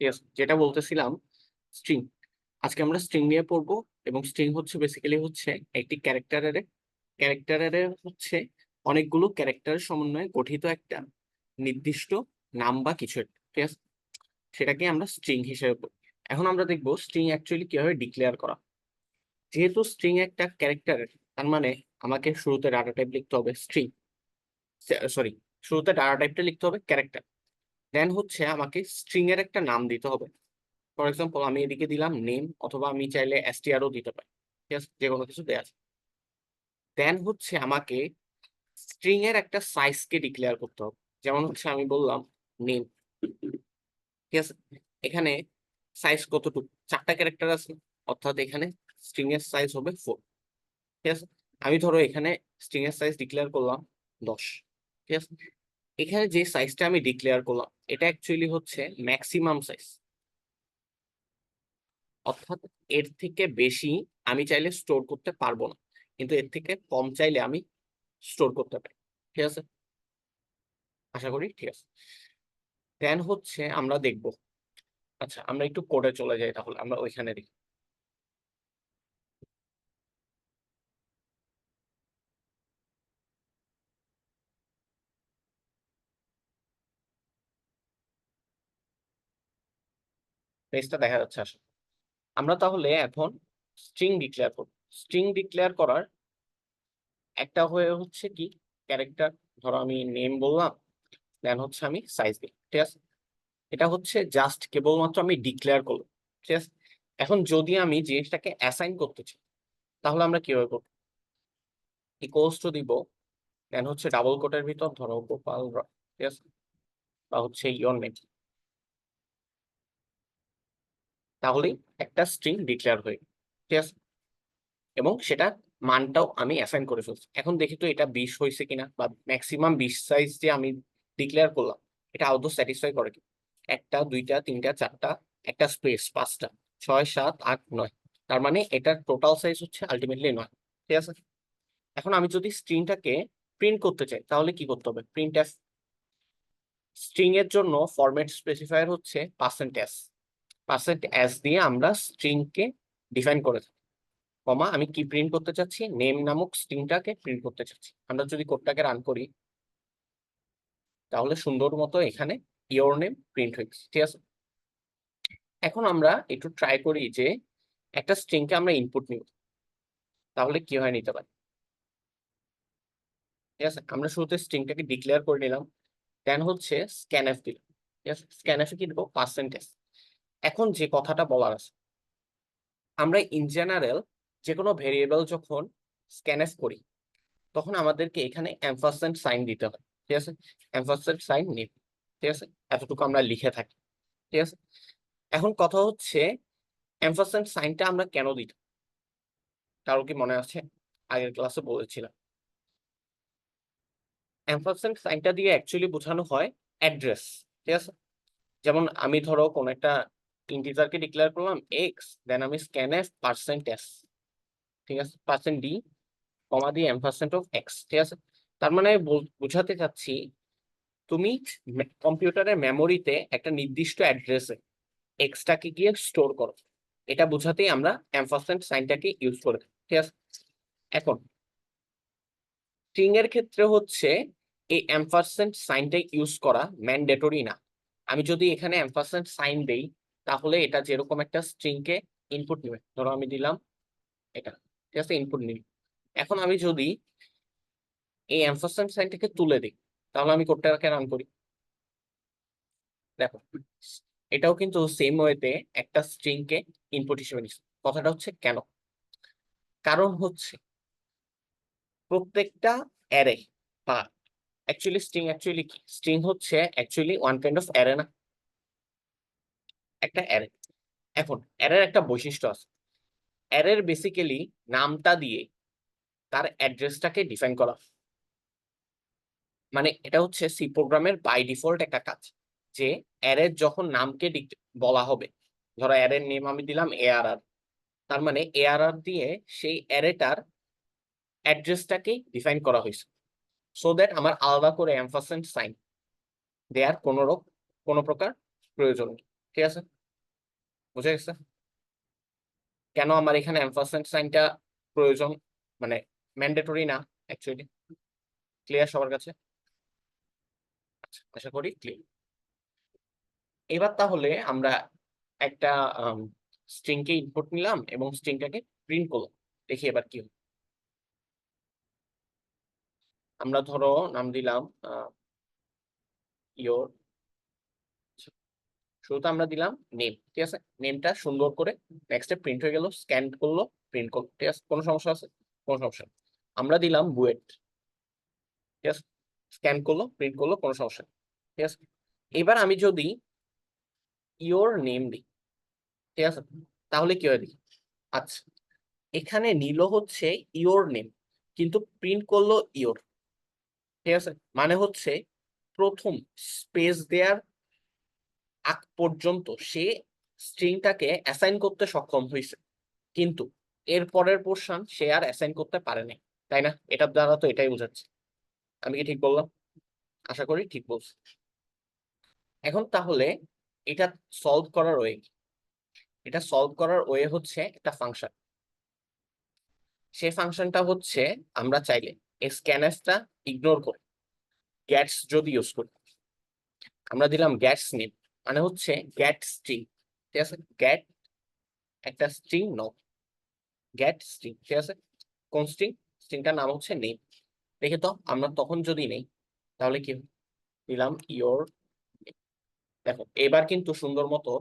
ঠিক আছে, যেটা বলতেছিলাম স্ট্রিং। আজকে আমরা স্ট্রিং নিয়ে পড়বো, এবং স্ট্রিং হচ্ছে বেসিক্যালি হচ্ছে একটি ক্যারেক্টারের হচ্ছে অনেকগুলো ক্যারেক্টারের সমন্বয়ে গঠিত একটা নির্দিষ্ট নাম বা কিছু একটা, ঠিক আছে, সেটাকে আমরা স্ট্রিং হিসেবে পড়ি। এখন আমরা দেখবো স্ট্রিং অ্যাকচুয়ালি কিভাবে ডিক্লেয়ার করা। যেহেতু স্ট্রিং একটা ক্যারেক্টারের, তার মানে আমাকে শুরুতে ডাটা টাইপ লিখতে হবে স্ট্রিং, সরি, শুরুতে ডাটা টাইপটা লিখতে হবে ক্যারেক্টার। দেন হচ্ছে আমাকে স্ট্রিং এর একটা নাম দিতে হবে। ফর এক্সাম্পল আমি এদিকে দিলাম নেম, অথবা আমি চাইলে এসটিআরও দিতে পারি, ঠিক আছে, যে কোনো কিছু দেওয়া আছে। দেন হচ্ছে আমাকে স্ট্রিং এর একটা সাইজকে ডিক্লেয়ার করতে হবে। যেমন হচ্ছে আমি বললাম নেম, ঠিক আছে, এখানে সাইজ কতটুকু, 4টা ক্যারেক্টার আছে, অর্থাৎ এখানে স্ট্রিং এর সাইজ হবে 4, ঠিক আছে। আমি ধরো এখানে স্ট্রিং এর সাইজ ডিক্লেয়ার করলাম 10, ঠিক আছে। এখানে যে সাইজটা আমি ডিক্লেয়ার করলাম এটা অ্যাকচুয়ালি হচ্ছে ম্যাক্সিমাম সাইজ, অর্থাৎ এর থেকে বেশি আমি চাইলে স্টোর করতে পারবো না, কিন্তু এর থেকে কম চাইলে আমি স্টোর করতে পারি, ঠিক আছে। আশা করি ঠিক আছে। দেন হচ্ছে আমরা দেখব, আচ্ছা আমরা একটু কোডে চলে যাই, তাহলে আমরা ওইখানে দেখি। পেজটা দেখা যাচ্ছে আসলে। আমরা তাহলে এখন স্ট্রিং ডিক্লেয়ার করব। স্ট্রিং ডিক্লেয়ার করার একটা হয়ে হচ্ছে কি, ক্যারেক্টার, ধরো আমি নেম বললাম, দেন হচ্ছে আমি সাইজ দিই, ঠিক আছে। এটা হচ্ছে জাস্ট কেবলমাত্র আমি ডিক্লেয়ার করলাম, ঠিক আছে। এখন যদি আমি জিনিসটাকে অ্যাসাইন করতে চাই, তাহলে আমরা কিভাবে করবো? ইকুয়ালস টু দিব, দেন হচ্ছে ডাবল কোটের ভিতর ধরো গোপাল রায়, ঠিক আছে, বা হচ্ছে ইওর নেম, তাহলেই একটা স্ট্রিং ডিক্লেয়ার হয়ে গেল, ঠিক আছে। এবং সেটা মানটাও আমি অ্যাসাইন করে ফেলছি। এখন দেখি তো এটা 20 হয়েছে কিনা, বা ম্যাক্সিমাম 20 সাইজ যে আমি ডিক্লেয়ার করলাম এটা আদৌ স্যাটিসফাই করে কি। 1টা 2টা 3টা 4টা, একটা স্পেস 5টা, 6 7 8 9, তার মানে এটার টোটাল সাইজ হচ্ছে আলটিমেটলি 9, ঠিক আছে। এখন আমি যদি স্ট্রিংটাকে প্রিন্ট করতে চাই তাহলে কি করতে হবে? Print F. স্ট্রিং এর জন্য ফরম্যাট স্পেসিফায়ার হচ্ছে %s। %s দিয়ে আমরা স্ট্রিং কে ডিফাইন করে থাকি, কমা আমি কি প্রিন্ট করতে চাচ্ছি, নেম নামক স্ট্রিংটাকে প্রিন্ট করতে চাচ্ছি। আমরা যদি কোডটাকে রান করি তাহলে সুন্দর মতো এখানে ইওর নেম প্রিন্ট হয়ে গেছে, ঠিক আছে। এখন আমরা একটু ট্রাই করি যে একটা স্ট্রিংকে আমরা ইনপুট নিব, তাহলে কি হয় নিতে পারি, ঠিক আছে। আমরা শুরুতে স্ট্রিংটাকে ডিক্লেয়ার করে নিলাম, দেন হচ্ছে স্ক্যানএফ দিলাম, ঠিক আছে। স্ক্যানএফে কি দেবো? %s। এখন যে কথাটা বলার আছে, আমরা ইন জেনারেল যে কোনো ভেরিয়েবল যখন স্ক্যানএফ করি তখন আমাদেরকে এখানে এম্পারস্যান্ড সাইন দিতে হয়, ঠিক আছে। এম্পারস্যান্ড সাইন নিব, ঠিক আছে, এতটুকু আমরা লিখে থাকি, ঠিক আছে। এখন কথা হচ্ছে এম্পারস্যান্ড সাইনটা আমরা কেন দিই? কারো কি মনে আছে? আগের ক্লাসে বলেছিলাম এম্পারস্যান্ড সাইনটা দিয়ে অ্যাকচুয়ালি বোঝানো হয় অ্যাড্রেস, ঠিক আছে। যেমন আমি ধরো কোন একটা ইন্টিজারকে ডিক্লেয়ার করলাম এক্স, দেন আমি স্ক্যানএফ %s, ঠিক আছে, %d কমা দিয়ে এম্পারস্যান্ড অফ এক্স, ঠিক আছে। তার মানে বোঝাতে চাচ্ছি তুমি কম্পিউটারের মেমোরিতে একটা নির্দিষ্ট অ্যাড্রেসে এক্সটাকে গিয়ে স্টোর করো, এটা বোঝাতেই আমরা এম্পারস্যান্ড সাইনটাকে ইউজ করে থাকি, ঠিক আছে। এখন স্ট্রিং এর ক্ষেত্রে হচ্ছে এই এম্পারস্যান্ড সাইনটা ইউজ করা ম্যান্ডেটরি না। আমি যদি এখানে এম্পারস্যান্ড সাইন দেই তাহলে এটা যেরকম একটা স্ট্রিং কে ইনপুট নেবে, ধরো আমি দিলাম এটা, ঠিক আছে, ইনপুট নিল। এখন আমি যদি এই এম্পারস্যান্ড সাইনটাকে তুলে দিই তাহলে আমি কোডটাকে রান করি, দেখো এটাও কিন্তু সেম ওয়েতে একটা স্ট্রিং কে ইনপুট হিসেবে নিচ্ছে। কথাটা হচ্ছে কেন? কারণ হচ্ছে প্রত্যেকটা অ্যারে, বা অ্যাকচুয়ালি স্ট্রিং অ্যাকচুয়ালি কি, স্ট্রিং হচ্ছে actually one kind of array না, একটা অ্যারে। এখন অ্যারের একটা বৈশিষ্ট্য আছে, অ্যারের বেসিক্যালি নামটা দিয়ে তার অ্যাড্রেসটাকে ডিফাইন করা, মানে এটা হচ্ছে সি প্রোগ্রামের বাই ডিফল্ট একটা কাজ, যে অ্যারের যখন নামকে বলা হবে, ধরো অ্যারের নেম আমি দিলাম এআরআর, তার মানে এআরআর দিয়ে সেই অ্যারেটার অ্যাড্রেসটাকে ডিফাইন করা হয়েছে, সো দ্যাট আমার আলাদা করে এম্পারস্যান্ড সাইন দেওয়ার কোনো প্রকার প্রয়োজন নেই। ঠিক আছে, বুঝে গেছে কেন আমার এখানে এমফাসিস সাইনটা প্রয়োজন, মানে ম্যান্ডেটরি না অ্যাকচুয়ালি। ক্লিয়ার সবার কাছে? আচ্ছা, আশা করি ক্লিয়ার। এবার তাহলে আমরা একটা স্ট্রিংকে ইনপুট নিলাম এবং স্ট্রিংটাকে প্রিন্ট করলাম। দেখি এবার কি হয়। আমরা ধরো নাম দিলাম ইয়োর, শুরুতে আমরা দিলাম নেম, ঠিক আছে, নেমটা সুন্দর করে নেক্সটে প্রিন্ট হয়ে গেল, স্ক্যান করলো, প্রিন্ট করলো, ঠিক আছে, কোনো সমস্যা আছে? কোনো সমস্যা নেই। আমরা দিলাম বুয়েট, ঠিক আছে, স্ক্যান করলো, প্রিন্ট করলো, কোনো সমস্যা নেই, ঠিক আছে। এবার আমি যদি ইয়োর নেম দিই, ঠিক আছে, তাহলে কি হয় দেখি। আচ্ছা, এখানে নিল হচ্ছে ইয়োর নেম, কিন্তু প্রিন্ট করলো ইয়োর, ঠিক আছে, মানে হচ্ছে প্রথম স্পেস দেয়ার আগ পর্যন্ত সে স্ট্রিংটাকে অ্যাসাইন করতে সক্ষম হয়েছে, কিন্তু এর পরের পোর্শন সে আর অ্যাসাইন করতে পারে নাই, তাই না? এটার দ্বারা তো এটাই বোঝাচ্ছে। আমি কি ঠিক বললাম? আশা করি ঠিক বলছি। এখন তাহলে এটা সলভ করার ওয়ে, এটা সলভ করার ওয়ে হচ্ছে একটা ফাংশন। সেই ফাংশনটা হচ্ছে আমরা চাইলে এই স্ক্যানএফটা ইগনোর করে গেটস যদি ইউজ করি, আমরা দিলাম গেটস নেম, মানে হচ্ছে গেট স্ট্রিং, ঠিক আছে, গেট একটা স্ট্রিং নাও, গেট স্ট্রিং, ঠিক আছে, কোন স্ট্রিং? স্ট্রিংটার নাম হচ্ছে নেম। দেখে তো আমরা তখন যদি নেই তাহলে কি হবে? দিলাম ইয়োর, দেখো এবার কিন্তু সুন্দর মতো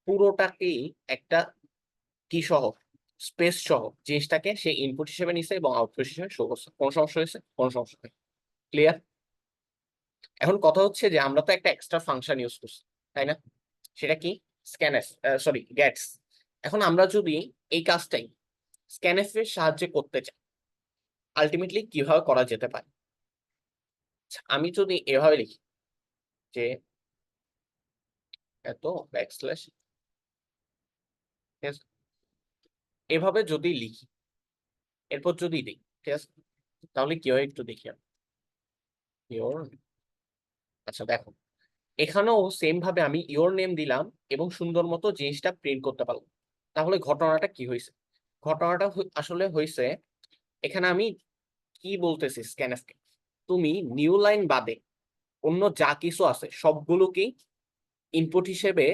পুরোটাকেই একটা কি সহ, স্পেস সহ জিনিসটাকে সে ইনপুট হিসেবে নিছে এবং আউটপুট হিসেবে শো করছে। কোন সমস্যা হয়েছে? কোন সমস্যা নেই। ক্লিয়ার? এখন কথা হচ্ছে যে আমরা তো একটা এক্সট্রা ফাংশন ইউজ করছি, তাই না? সেটা কি? Scanf, sorry gets. এখন আমরা যদি এই কাজটাই স্ক্যানএফ এর সাহায্যে করতে চাই, আলটিমেটলি কিভাবে করা যেতে পারে? আচ্ছা, আমি যদি এভাবে লিখি যে এত ব্যাকস্ল্যাশ, এভাবে যদি লিখি, এরপর যদি দিই, ঠিক আছে, তাহলে কি হয় একটু দেখি আমি। ইওর, আচ্ছা দেখো, এখানেও সেম ভাবে আমি ইওর নেম দিলাম এবং সুন্দর মতো জিনিসটা প্রিন্ট করতে পারলাম। তাহলে ঘটনাটা কি হয়েছে? ঘটনাটা আসলে হয়েছে, এখানে আমি কি বলতেছি স্ক্যানএফকে, তুমি নিউ লাইন বাদে অন্য যা কিছু আছে সবগুলোকেই ইনপুট হিসেবে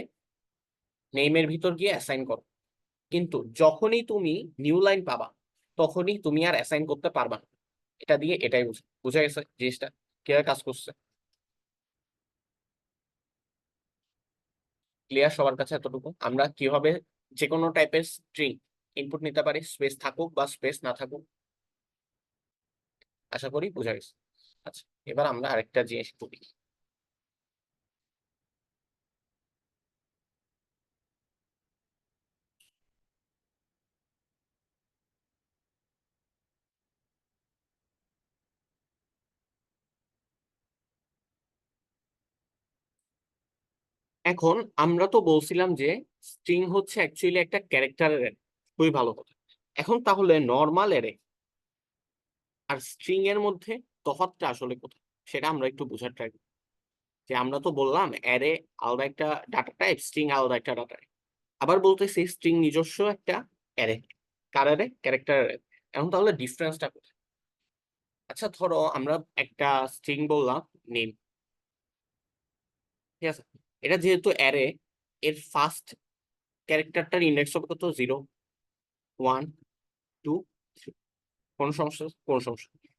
নেমের ভিতর গিয়ে অ্যাসাইন করো, কিন্তু যখনই তুমি নিউ লাইন পাবা তখনই তুমি আর অ্যাসাইন করতে পারবা না। এটা দিয়ে এটাই বুঝা গেছে জিনিসটা কিভাবে কাজ করছে? ক্লিয়ার সবার কাছে এতটুকু? আমরা কিভাবে যে কোনো টাইপের স্ট্রিং ইনপুট নিতে পারি, স্পেস থাকুক বা স্পেস না থাকুক। আশা করি বুঝা গেছে। আচ্ছা, এবার আমরা আরেকটা জিনিস করি। এখন আমরা তো বলছিলাম যে স্ট্রিং হচ্ছে অ্যাকচুয়ালি একটা ক্যারেক্টারের অ্যারে, খুবই ভালো কথা। এখন তাহলে নর্মাল অ্যারে আর স্ট্রিং এর মধ্যে তফাৎটা আসলে কোথায় সেটা আমরা একটু বোঝার ট্রাই করি। যে আমরা তো বললাম অ্যারে আলাদা একটা ডাটা টাইপ, স্ট্রিং আলাদা একটা ডাটা টাইপ, আবার বলতেছি স্ট্রিং নিজস্ব একটা অ্যারে, কার অ্যারে? Character array. এখন তাহলে ডিফারেন্সটা কোথায়? আচ্ছা ধরো আমরা একটা স্ট্রিং বললাম নেম, ঠিক আছে, এটা যেহেতু অ্যারে, এর ফার্স্ট ক্যারেক্টারটার ইন্ডেক্স হবে কত? 0, 1, 2, 3। কোন সমস্যা? কোন সমস্যা নেই।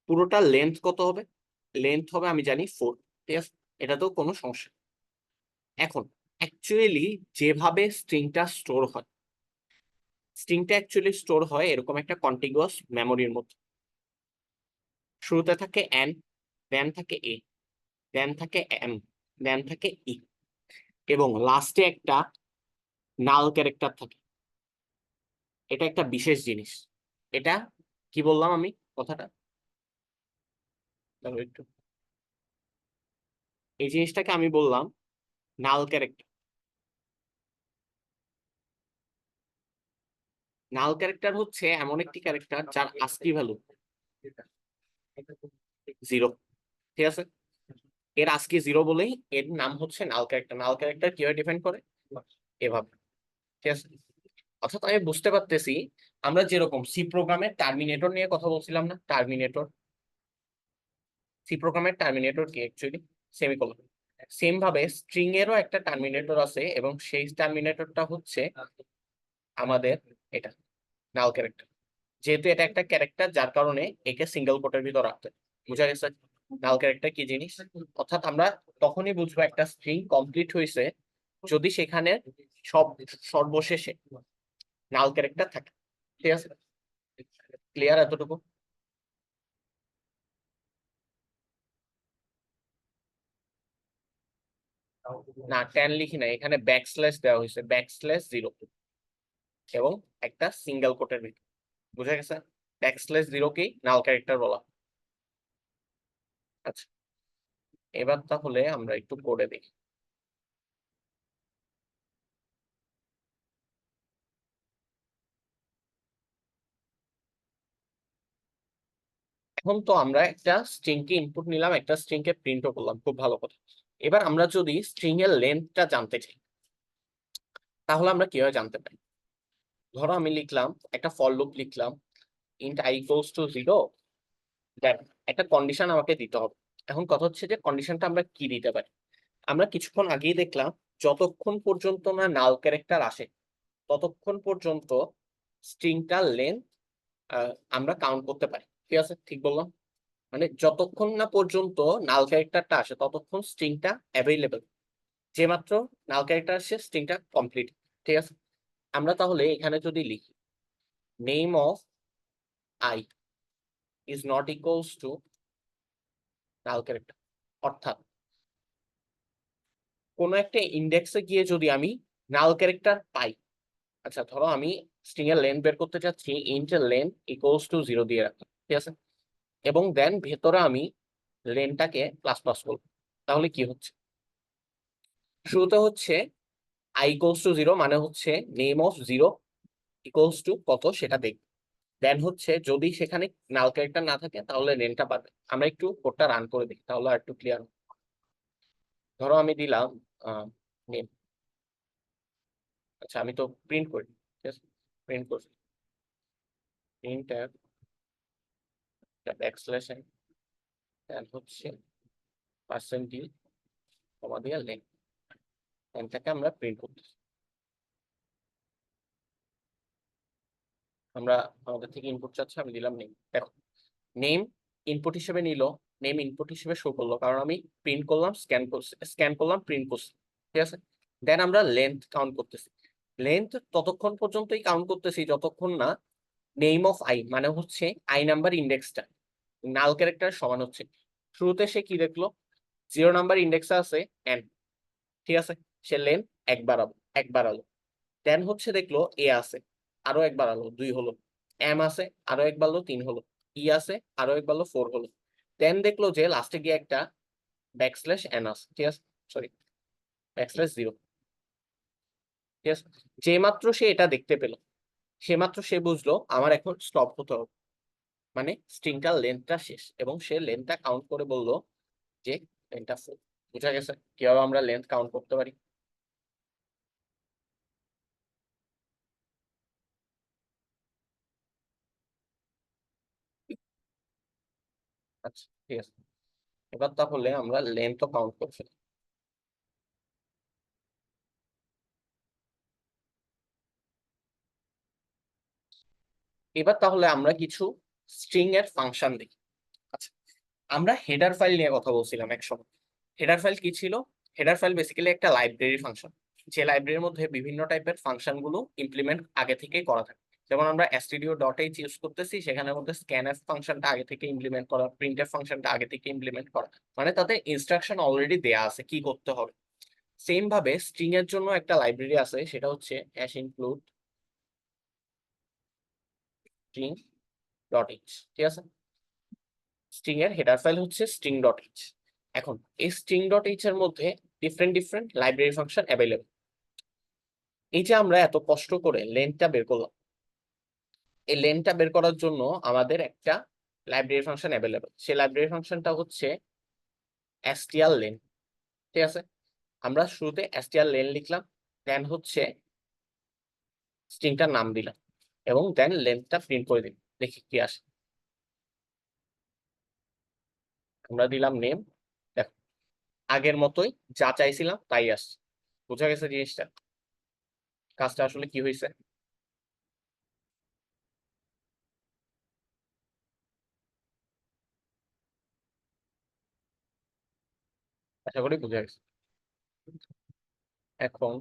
পুরোটা লেন্থ কত হবে? লেন্থ হবে আমি জানি 4, ঠিক আছে, এটাতেও কোনো সমস্যা নেই। এখন অ্যাকচুয়ালি যেভাবে স্ট্রিংটা স্টোর হয়, স্ট্রিংটা অ্যাকচুয়ালি স্টোর হয় এরকম একটা কন্টিগুয়াস মেমোরির মধ্যে। শুরুতে থাকে এন, দেন থাকে এ, দেন থাকে এম, দেন থাকে ই, এবং লাস্টে একটা নাল ক্যারেক্টার থাকে। এটা একটা বিশেষ জিনিস। এটা কি বললাম আমি কথাটা? দাঁড়াও একটু, এই জিনিসটাকে আমি বললাম নাল ক্যারেক্টার। নাল ক্যারেক্টার হচ্ছে এমন একটি ক্যারেক্টার যার আস্কি ভ্যালু 0, ঠিক আছে, এর আজকে 0 বলেই এর নাম হচ্ছে নাল ক্যারেক্টার। নাল ক্যারেক্টার কিভাবে ডিফাইন করে? এভাবে, ঠিক আছে। অর্থাৎ আমি বুঝতে পারতেছি আমরা যেরকম সি প্রোগ্রামের টার্মিনেটর নিয়ে কথা বলছিলাম না, টার্মিনেটর, সি প্রোগ্রামের টার্মিনেটর কি অ্যাকচুয়ালি সেমিকোলন। সেম ভাবে স্ট্রিং এরও একটা টার্মিনেটর আছে এবং সেই টার্মিনেটরটা হচ্ছে আমাদের এটা নাল ক্যারেক্টার। যেহেতু এটা একটা ক্যারেক্টার যার কারণে একে সিঙ্গেল কোটের ভিতর রাখতে হয়। বুঝা গেছে নাল ক্যারেক্টার কি জিনিস? অর্থাৎ আমরা তখনই বুঝবো একটা স্ট্রিং কমপ্লিট হয়েছে যদি সেখানে সব সর্বশেষে নাল ক্যারেক্টার থাকে। ঠিক আছে, ক্লিয়ার এতটুকু? না 10 লিখি না, এখানে ব্যাকস্ল্যাশ দেওয়া হয়েছে, ব্যাকস্ল্যাশ 0 এবং একটা সিঙ্গেল কোটের ভিতর। বুঝা গেছে? ব্যাকস্ল্যাশ 0 কেই নাল ক্যারেক্টার বলা হয়। আচ্ছা, এবার তাহলে আমরা একটু করে দেখি। এখন তো আমরা একটা স্ট্রিং কে ইনপুট নিলাম, একটা স্ট্রিং কে প্রিন্টও করলাম, খুব ভালো কথা। এবার আমরা যদি স্ট্রিং এর লেন্থটা জানতে চাই তাহলে আমরা কিভাবে জানতে পারি? ধরো আমি লিখলাম একটা ফর লুপ লিখলাম, ইন্ট I ইকুয়ালস টু 0, দেন একটা কন্ডিশন আমাকে দিতে হবে। এখন কথা হচ্ছে যে কন্ডিশনটা আমরা কি দিতে পারি? আমরা কিছুক্ষণ আগেই দেখলাম যতক্ষণ পর্যন্ত না নাল ক্যারেক্টার আসে ততক্ষণ পর্যন্ত স্ট্রিংটার লেন্থ আমরা কাউন্ট করতে পারি। ঠিক আছে, ঠিক বললাম? মানে যতক্ষণ না পর্যন্ত নাল ক্যারেক্টারটা আসে ততক্ষণ স্ট্রিংটা অ্যাভেলেবেল। যে মাত্র নাল ক্যারেক্টার আসে স্ট্রিংটা কমপ্লিট। ঠিক আছে, আমরা তাহলে এখানে যদি লিখি name of I is not equals to null character, অর্থাৎ কোন একটা ইন্ডেক্সে গিয়ে যদি আমি নাল ক্যারেক্টার পাই, আচ্ছা ধরো আমি স্ট্রিং এর লেন্থ বের করতে চাচ্ছি, ইন্ট এর লেন্থ ইকুয়ালস টু 0 দিয়ে রাখলাম, ঠিক আছে, এবং দেন ভেতরে আমি লেন্থটাকে প্লাস প্লাস করবো, তাহলে কি হচ্ছে? শুরুতে হচ্ছে I ইকুয়ালস টু 0 মানে হচ্ছে নেম অফ 0 ইকুয়ালস টু কত সেটা দেখবে। দেন হচ্ছে যদি সেখানে নাল ক্যারেক্টার না থাকে তাহলে লেনটা পাবে। আমরা একটু কোডটা রান করে দেখি তাহলে আর একটু ক্লিয়ার। ধরো আমি দিলাম নেম, আচ্ছা আমি তো প্রিন্ট করি, ঠিক আছে, প্রিন্ট করছি, প্রিন্ট ব্যাকস্ল্যাশ এন, দেন হচ্ছে পার্সেন্ট ডি কমা দিয়ে লেন, লেনটাকে আমরা প্রিন্ট করতেছি। আমরা আমাদের থেকে ইনপুট চাচ্ছে, আমি দিলাম নেম। দেখো নেম ইনপুট হিসেবে নিল, নেম ইনপুট হিসেবে শো করলো কারণ আমি প্রিন্ট করলাম, স্ক্যান করলাম, প্রিন্ট করছি, ঠিক আছে। দেন আমরা লেন্থ কাউন্ট করতেছি। লেন্থ ততক্ষণ পর্যন্তই কাউন্ট করতেছি যতক্ষণ না নেম অফ আই মানে হচ্ছে আই নাম্বার ইন্ডেক্সটা নাল ক্যারেক্টার সমান হচ্ছে। শুরুতে সে কি দেখলো? 0 নাম্বার ইন্ডেক্সে আছে এন, ঠিক আছে, সে লেন একবার আলো। দেন হচ্ছে দেখলো এ আছে, আরো একবার আলো 2 হলো, এম আছে আরো একবার আলো 3 হলো, ই আছে আরো একবার আলো 4 হলো। দেন দেখলো যে লাস্টে গিয়ে একটা ব্যাকস্ল্যাশ এন আছে, ঠিক আছে, সরি ব্যাকস্ল্যাশ 0, ঠিক আছে। যে মাত্র সে এটা দেখতে পেলো সে মাত্র সে বুঝলো আমার এখন স্টপ হতে হবে, মানে স্ট্রিংটার লেন্থটা শেষ, এবং সে লেন্থটা কাউন্ট করে বললো যে লেন্থটা ফুল। বুঝা গেছে কিভাবে আমরা লেন্থ কাউন্ট করতে পারি? আচ্ছা ঠিক আছে, এবার তাহলে আমরা লেন্থও কাউন্ট করে ফেলি। এবার তাহলে আমরা কিছু স্ট্রিং এর ফাংশন দেখি। আচ্ছা, আমরা হেডার ফাইল নিয়ে কথা বলছিলাম একসময়। হেডার ফাইল কি ছিল? হেডার ফাইল বেসিক্যালি একটা লাইব্রেরি ফাংশন, যে লাইব্রেরির মধ্যে বিভিন্ন টাইপের ফাংশন গুলো ইমপ্লিমেন্ট আগে থেকেই করা থাকে। যেমন আমরা stdio.h ইউজ করতেছি, সেখানের মধ্যে scanf ফাংশনটা আগে থেকে ইমপ্লিমেন্ট করা, printf ফাংশনটা আগে থেকে ইমপ্লিমেন্ট করা, মানে তাতে ইনস্ট্রাকশন অলরেডি দেয়া আছে কি করতে হবে। সেম ভাবে স্ট্রিং এর জন্য একটা লাইব্রেরি আছে, সেটা হচ্ছে hash include string dot H, ঠিক আছে। স্ট্রিং এর হেডার ফাইল হচ্ছে স্ট্রিং ডট এইচ। এখন এই স্ট্রিং ডট এইচ এর মধ্যে different different library function available. এই যে আমরা এত কষ্ট করে লেন্থটা বের করলাম, এই লেন্থটা বের করার জন্য আমাদের একটা লাইব্রেরি ফাংশন অ্যাভেলেবল, সেই লাইব্রেরি ফাংশনটা হচ্ছে str লেন, ঠিক আছে। আমরা শুরুতে str লেন লিখলাম, দেন হচ্ছে স্ট্রিংটার নাম দিলাম এবং দেন লেন্থটা প্রিন্ট করে দিলাম, দেখি কি আসে। আমরা দিলাম নেম, দেখো আগের মতোই যা চাইছিলাম তাই আসছে। বোঝা গেছে জিনিসটা, কাজটা আসলে কি হয়েছে? আশা করি বুঝা গেছে। এখন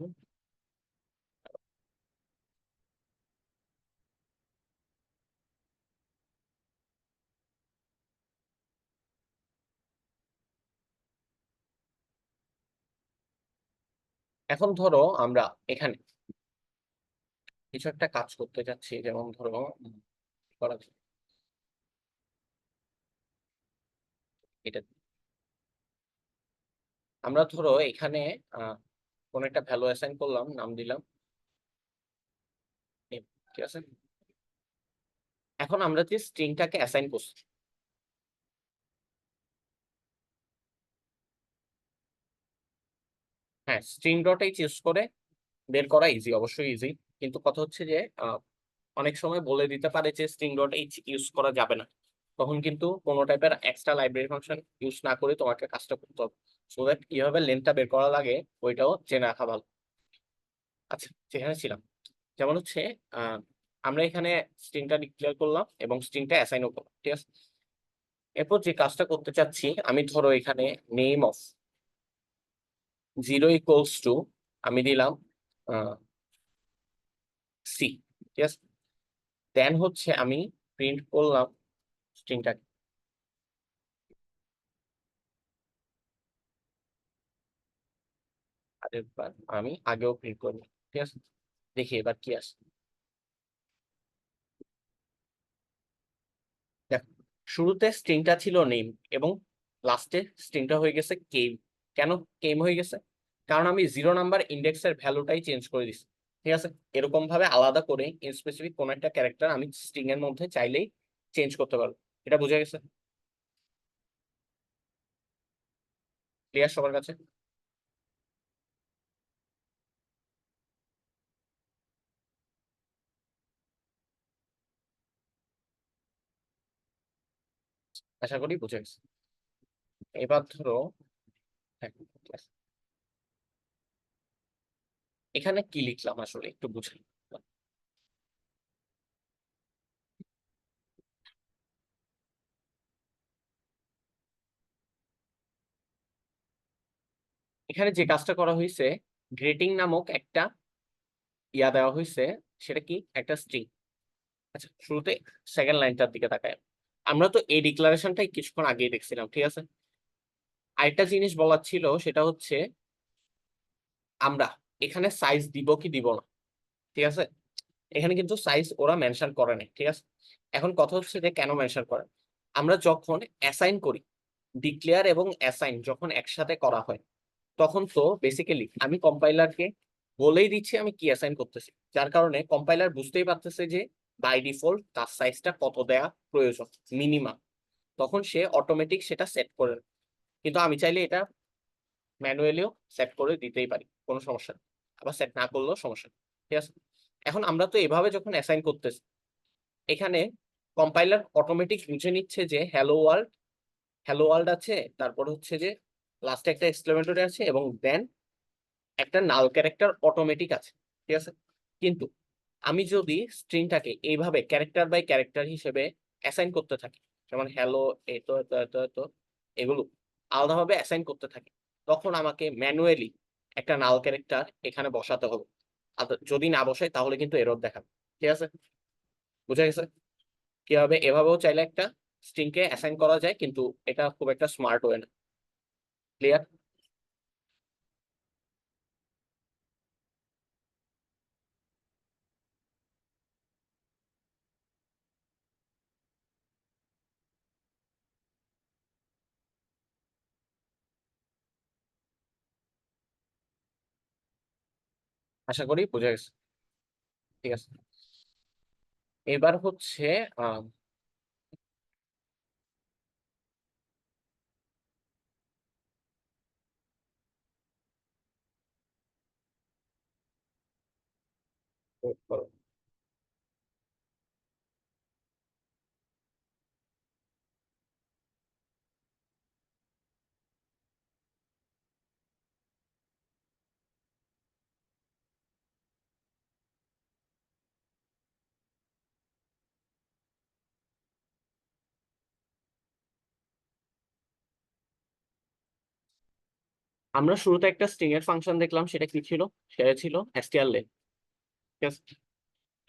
এখন ধরো আমরা এখানে কিছু একটা কাজ করতে যাচ্ছি, যেমন ধরো কি করা যায়? এটা আমরা ধরো এখানে আহ কোন একটা ভ্যালু অ্যাসাইন করলাম, নাম দিলাম name, ঠিক আছে। এখন আমরা যে স্ট্রিংটাকে অ্যাসাইন করছি, হ্যাঁ স্ট্রিং ডট এইচ ইউজ করে বের করা ইজি, অবশ্যই ইজি। কিন্তু কথা হচ্ছে যে অনেক সময় বলে দিতে পারে যে স্ট্রিং ডট এইচ ইউজ করা যাবে না, তখন কিন্তু কোনো টাইপের এক্সট্রা লাইব্রেরি ফাংশন ইউজ না করে তোমাকে কাজটা করতে হবে। সো দ্যাট কিভাবে লেন্থটা বের করা লাগে ওইটাও জেনে রাখা ভালো। আচ্ছা, যেখানে ছিলাম, যেমন হচ্ছে আহ আমরা এখানে স্ট্রিংটা ডিক্লেয়ার করলাম এবং স্ট্রিংটা অ্যাসাইনও করলাম, ঠিক আছে। এরপর যে কাজটা করতে চাচ্ছি, আমি ধরো এখানে নেম অফ 0 = আমি দিলাম সি, ঠিক আছে। দেন হচ্ছে আমি প্রিন্ট করলাম স্ট্রিংটাকে। আরেকবার আমি আগেও প্রিন্ট করবো, ঠিক আছে। দেখি এবার কি আসে। দেখো, শুরুতে স্ট্রিংটা ছিল নেম এবং লাস্টে স্ট্রিংটা হয়ে গেছে কেম। কেন কেম হয়ে গেছে? কারণ আমি 0 নাম্বার ইন্ডেক্সের ভ্যালুটাই চেঞ্জ করে দিছি, ঠিক আছে। এরকম ভাবে আলাদা করে স্পেসিফিক কোন একটা ক্যারেক্টার আমি স্ট্রিং এর মধ্যে চাইলেই চেঞ্জ করতে পারবো। এটা বুঝা গেছে? ক্লিয়ার সবার কাছে? আশা করি বুঝে গেছে। এবার ধরো, হ্যাঁ, ঠিক আছে। এখানে কি লিখলাম আসলে একটু বুঝি। এখানে যে কাজটা করা হয়েছে, গ্রেটিং নামক একটা দেওয়া হয়েছে। সেটা কি? একটা স্ট্রিং। আচ্ছা, শুরুতে সেকেন্ড লাইনটার দিকে তাকায়। আমরা তো এই ডিক্লারেশনটাই কিছুক্ষণ আগেই দেখছিলাম, ঠিক আছে। আরেকটা জিনিস বলার ছিল, সেটা হচ্ছে আমরা এখানে সাইজ দিব কি দিব না, ঠিক আছে। এখানে কিন্তু সাইজ ওরা মেনশন করে নাই, ঠিক আছে। এখন কথা হচ্ছে যে কেন মেনশন করে। আমরা যখন অ্যাসাইন করি, ডিক্লেয়ার এবং অ্যাসাইন যখন একসাথে করা হয়, তখন তো বেসিক্যালি আমি কম্পাইলারকে বলেই দিচ্ছি আমি কি অ্যাসাইন করতেছি, যার কারণে কম্পাইলার বুঝতেই পারতেছে যে বাই ডিফল্ট তার সাইজটা কত দেয়া প্রয়োজন, মিনিমাম। তখন সে অটোমেটিক সেটা সেট করে নেয়। কিন্তু আমি চাইলে এটা ম্যানুয়ালিও সেট করে দিতেই পারি, কোনো সমস্যা নেই। আবার সেট না করলেও সমস্যা নেই, ঠিক আছে। এখন আমরা তো এভাবে যখন অ্যাসাইন করতেছি, এখানে কম্পাইলার অটোমেটিক বুঝে নিচ্ছে যে হ্যালো ওয়ার্ল্ড, হ্যালো ওয়ার্ল্ড আছে, তারপর হচ্ছে যে লাস্টে একটা এক্সক্লেমেটরি আছে এবং দেন একটা নাল ক্যারেক্টার অটোমেটিক আছে, ঠিক আছে। কিন্তু আমি যদি স্ট্রিংটাকে এইভাবে ক্যারেক্টার বাই ক্যারেক্টার হিসেবে অ্যাসাইন করতে থাকি, যেমন হ্যালো, এতো এতো এতো এতো, এগুলো আলাদাভাবে অ্যাসাইন করতে থাকি, তখন আমাকে ম্যানুয়ালি একটা নাল ক্যারেক্টার এখানে বসাতে হবে। আর যদি না বসাই তাহলে কিন্তু এরর দেখাবে, ঠিক আছে। বুঝা গেছে কিভাবে এভাবেও চাইলে একটা স্ট্রিংকে অ্যাসাইন করা যায়, কিন্তু এটা খুব একটা স্মার্ট ওয়ে না। ক্লিয়ার? আশা করি বুঝা গেছে, ঠিক আছে। এবার হচ্ছে আহ Wait করো। আমরা শুরুতে একটা স্ট্রিং এর ফাংশন দেখলাম, সেটা কি ছিল? সেটা ছিল str len, ঠিক আছে?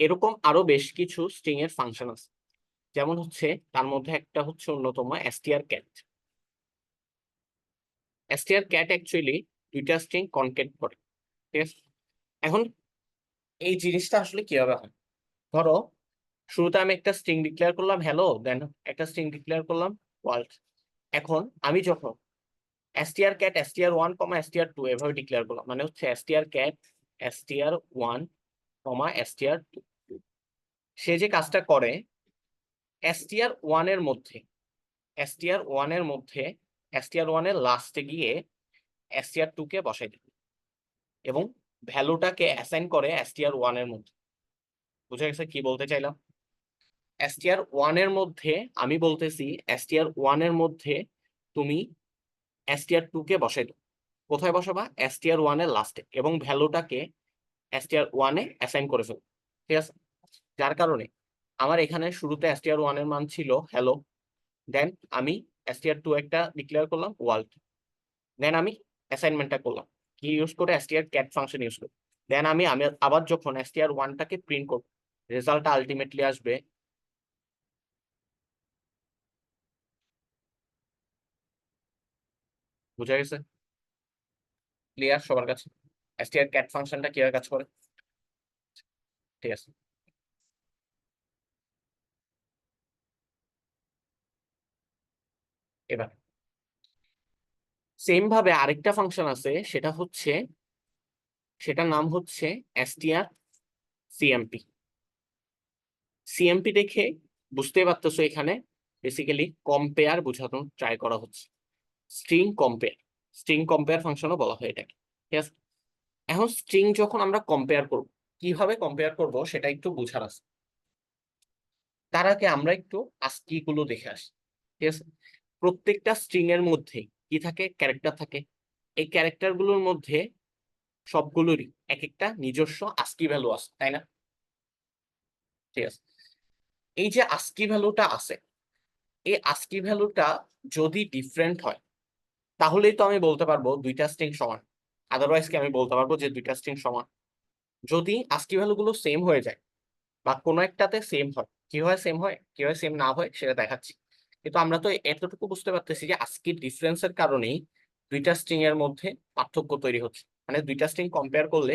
এরকম আরো বেশ কিছু স্ট্রিং এর ফাংশন আছে, যেমন হচ্ছে তার মধ্যে একটা হচ্ছে অন্যতম strcat। strcat অ্যাকচুয়ালি দুইটা স্ট্রিং কনকেট করে, ঠিক আছে? এখন এই জিনিসটা আসলে কিভাবে হয়? ধরো শুরুতে আমি একটা স্ট্রিং ডিক্লেয়ার করলাম হ্যালো, দেন একটা স্ট্রিং ডিক্লেয়ার করলাম ওয়ার্ল্ড। এখন আমি যখন strcat str1 str2 এভাবে ডিক্লেয়ার করলাম, মানে হচ্ছে strcat str1 str2, সে যে কাজটা করে str1 এর মধ্যে str1 এর মধ্যে str1 এর লাস্টে গিয়ে str2 কে বসাই দেবে এবং ভ্যালুটাকে অ্যাসাইন করে str1 এর মধ্যে। বুঝা গেছে কি বলতে চাইলাম? str1 এর মধ্যে আমি বলতেছি str1 এর মধ্যে তুমি str2 কে বসাই দাও। কোথায় বসাবা? str1 এর লাস্টে, এবং ভ্যালুটাকে str1 এ অ্যাসাইন করে ফেলবো, ঠিক আছে? যার কারণে আমার এখানে শুরুতে str1 এর মান ছিল হ্যালো, দেন আমি str2 একটা ডিক্লেয়ার করলাম ওয়ার্ল্ড, দেন আমি অ্যাসাইনমেন্টটা করলাম কি ইউজ করে? strcat ফাংশন ইউজ করে। দেন আমি আমি আবার যখন str1টাকে প্রিন্ট করব, রেজাল্টটা আলটিমেটলি আসবে। বুঝা গেছে? ক্লিয়ার সবার কাছে strcat ফাংশনটা কিভাবে কাজ করে? ঠিক আছে, এবার সেম ভাবে আরেকটা ফাংশন আছে, সেটার নাম হচ্ছে strcmp। সিএমপি দেখে বুঝতেই পারতেছো এখানে বেসিক্যালি কম্পেয়ার বোঝানোর ট্রাই করা হচ্ছে। স্ট্রিং কম্পেয়ার ফাংশনও বলা হয় এটাকে, ঠিক আছে? এখন স্ট্রিং যখন আমরা কম্পেয়ার করব, কিভাবে কম্পেয়ার করব সেটা একটু বোঝার আছে। তার আগে আমরা একটু আস্কি গুলো দেখে আসি, ঠিক আছে? প্রত্যেকটা স্ট্রিং এর মধ্যে কি থাকে? ক্যারেক্টার থাকে। এই ক্যারেক্টার গুলোর মধ্যে সবগুলোরই এক একটা নিজস্ব আস্কি ভ্যালু আছে, তাই না? ঠিক আছে, এই যে আস্কি ভ্যালুটা আছে, এই আস্কি ভ্যালুটা যদি ডিফারেন্ট হয় তাহলেই তো আমি বলতে পারবো দুইটা স্ট্রিং সমান। আদারওয়াইজ কি আমি বলতে পারবো যে দুইটা স্ট্রিং সমান? যদি আস্কি ভ্যালু গুলো সেম হয়ে যায় বা কোনো একটাতে সেম হয়, কিভাবে সেম হয় কিভাবে সেম না হয় সেটা দেখাচ্ছি। কিন্তু আমরা তো এতটুকু বুঝতে পারতেছি যে আস্কির ডিফারেন্সের কারণেই দুইটা স্ট্রিং এর মধ্যে পার্থক্য তৈরি হচ্ছে, মানে দুইটা স্ট্রিং কম্পেয়ার করলে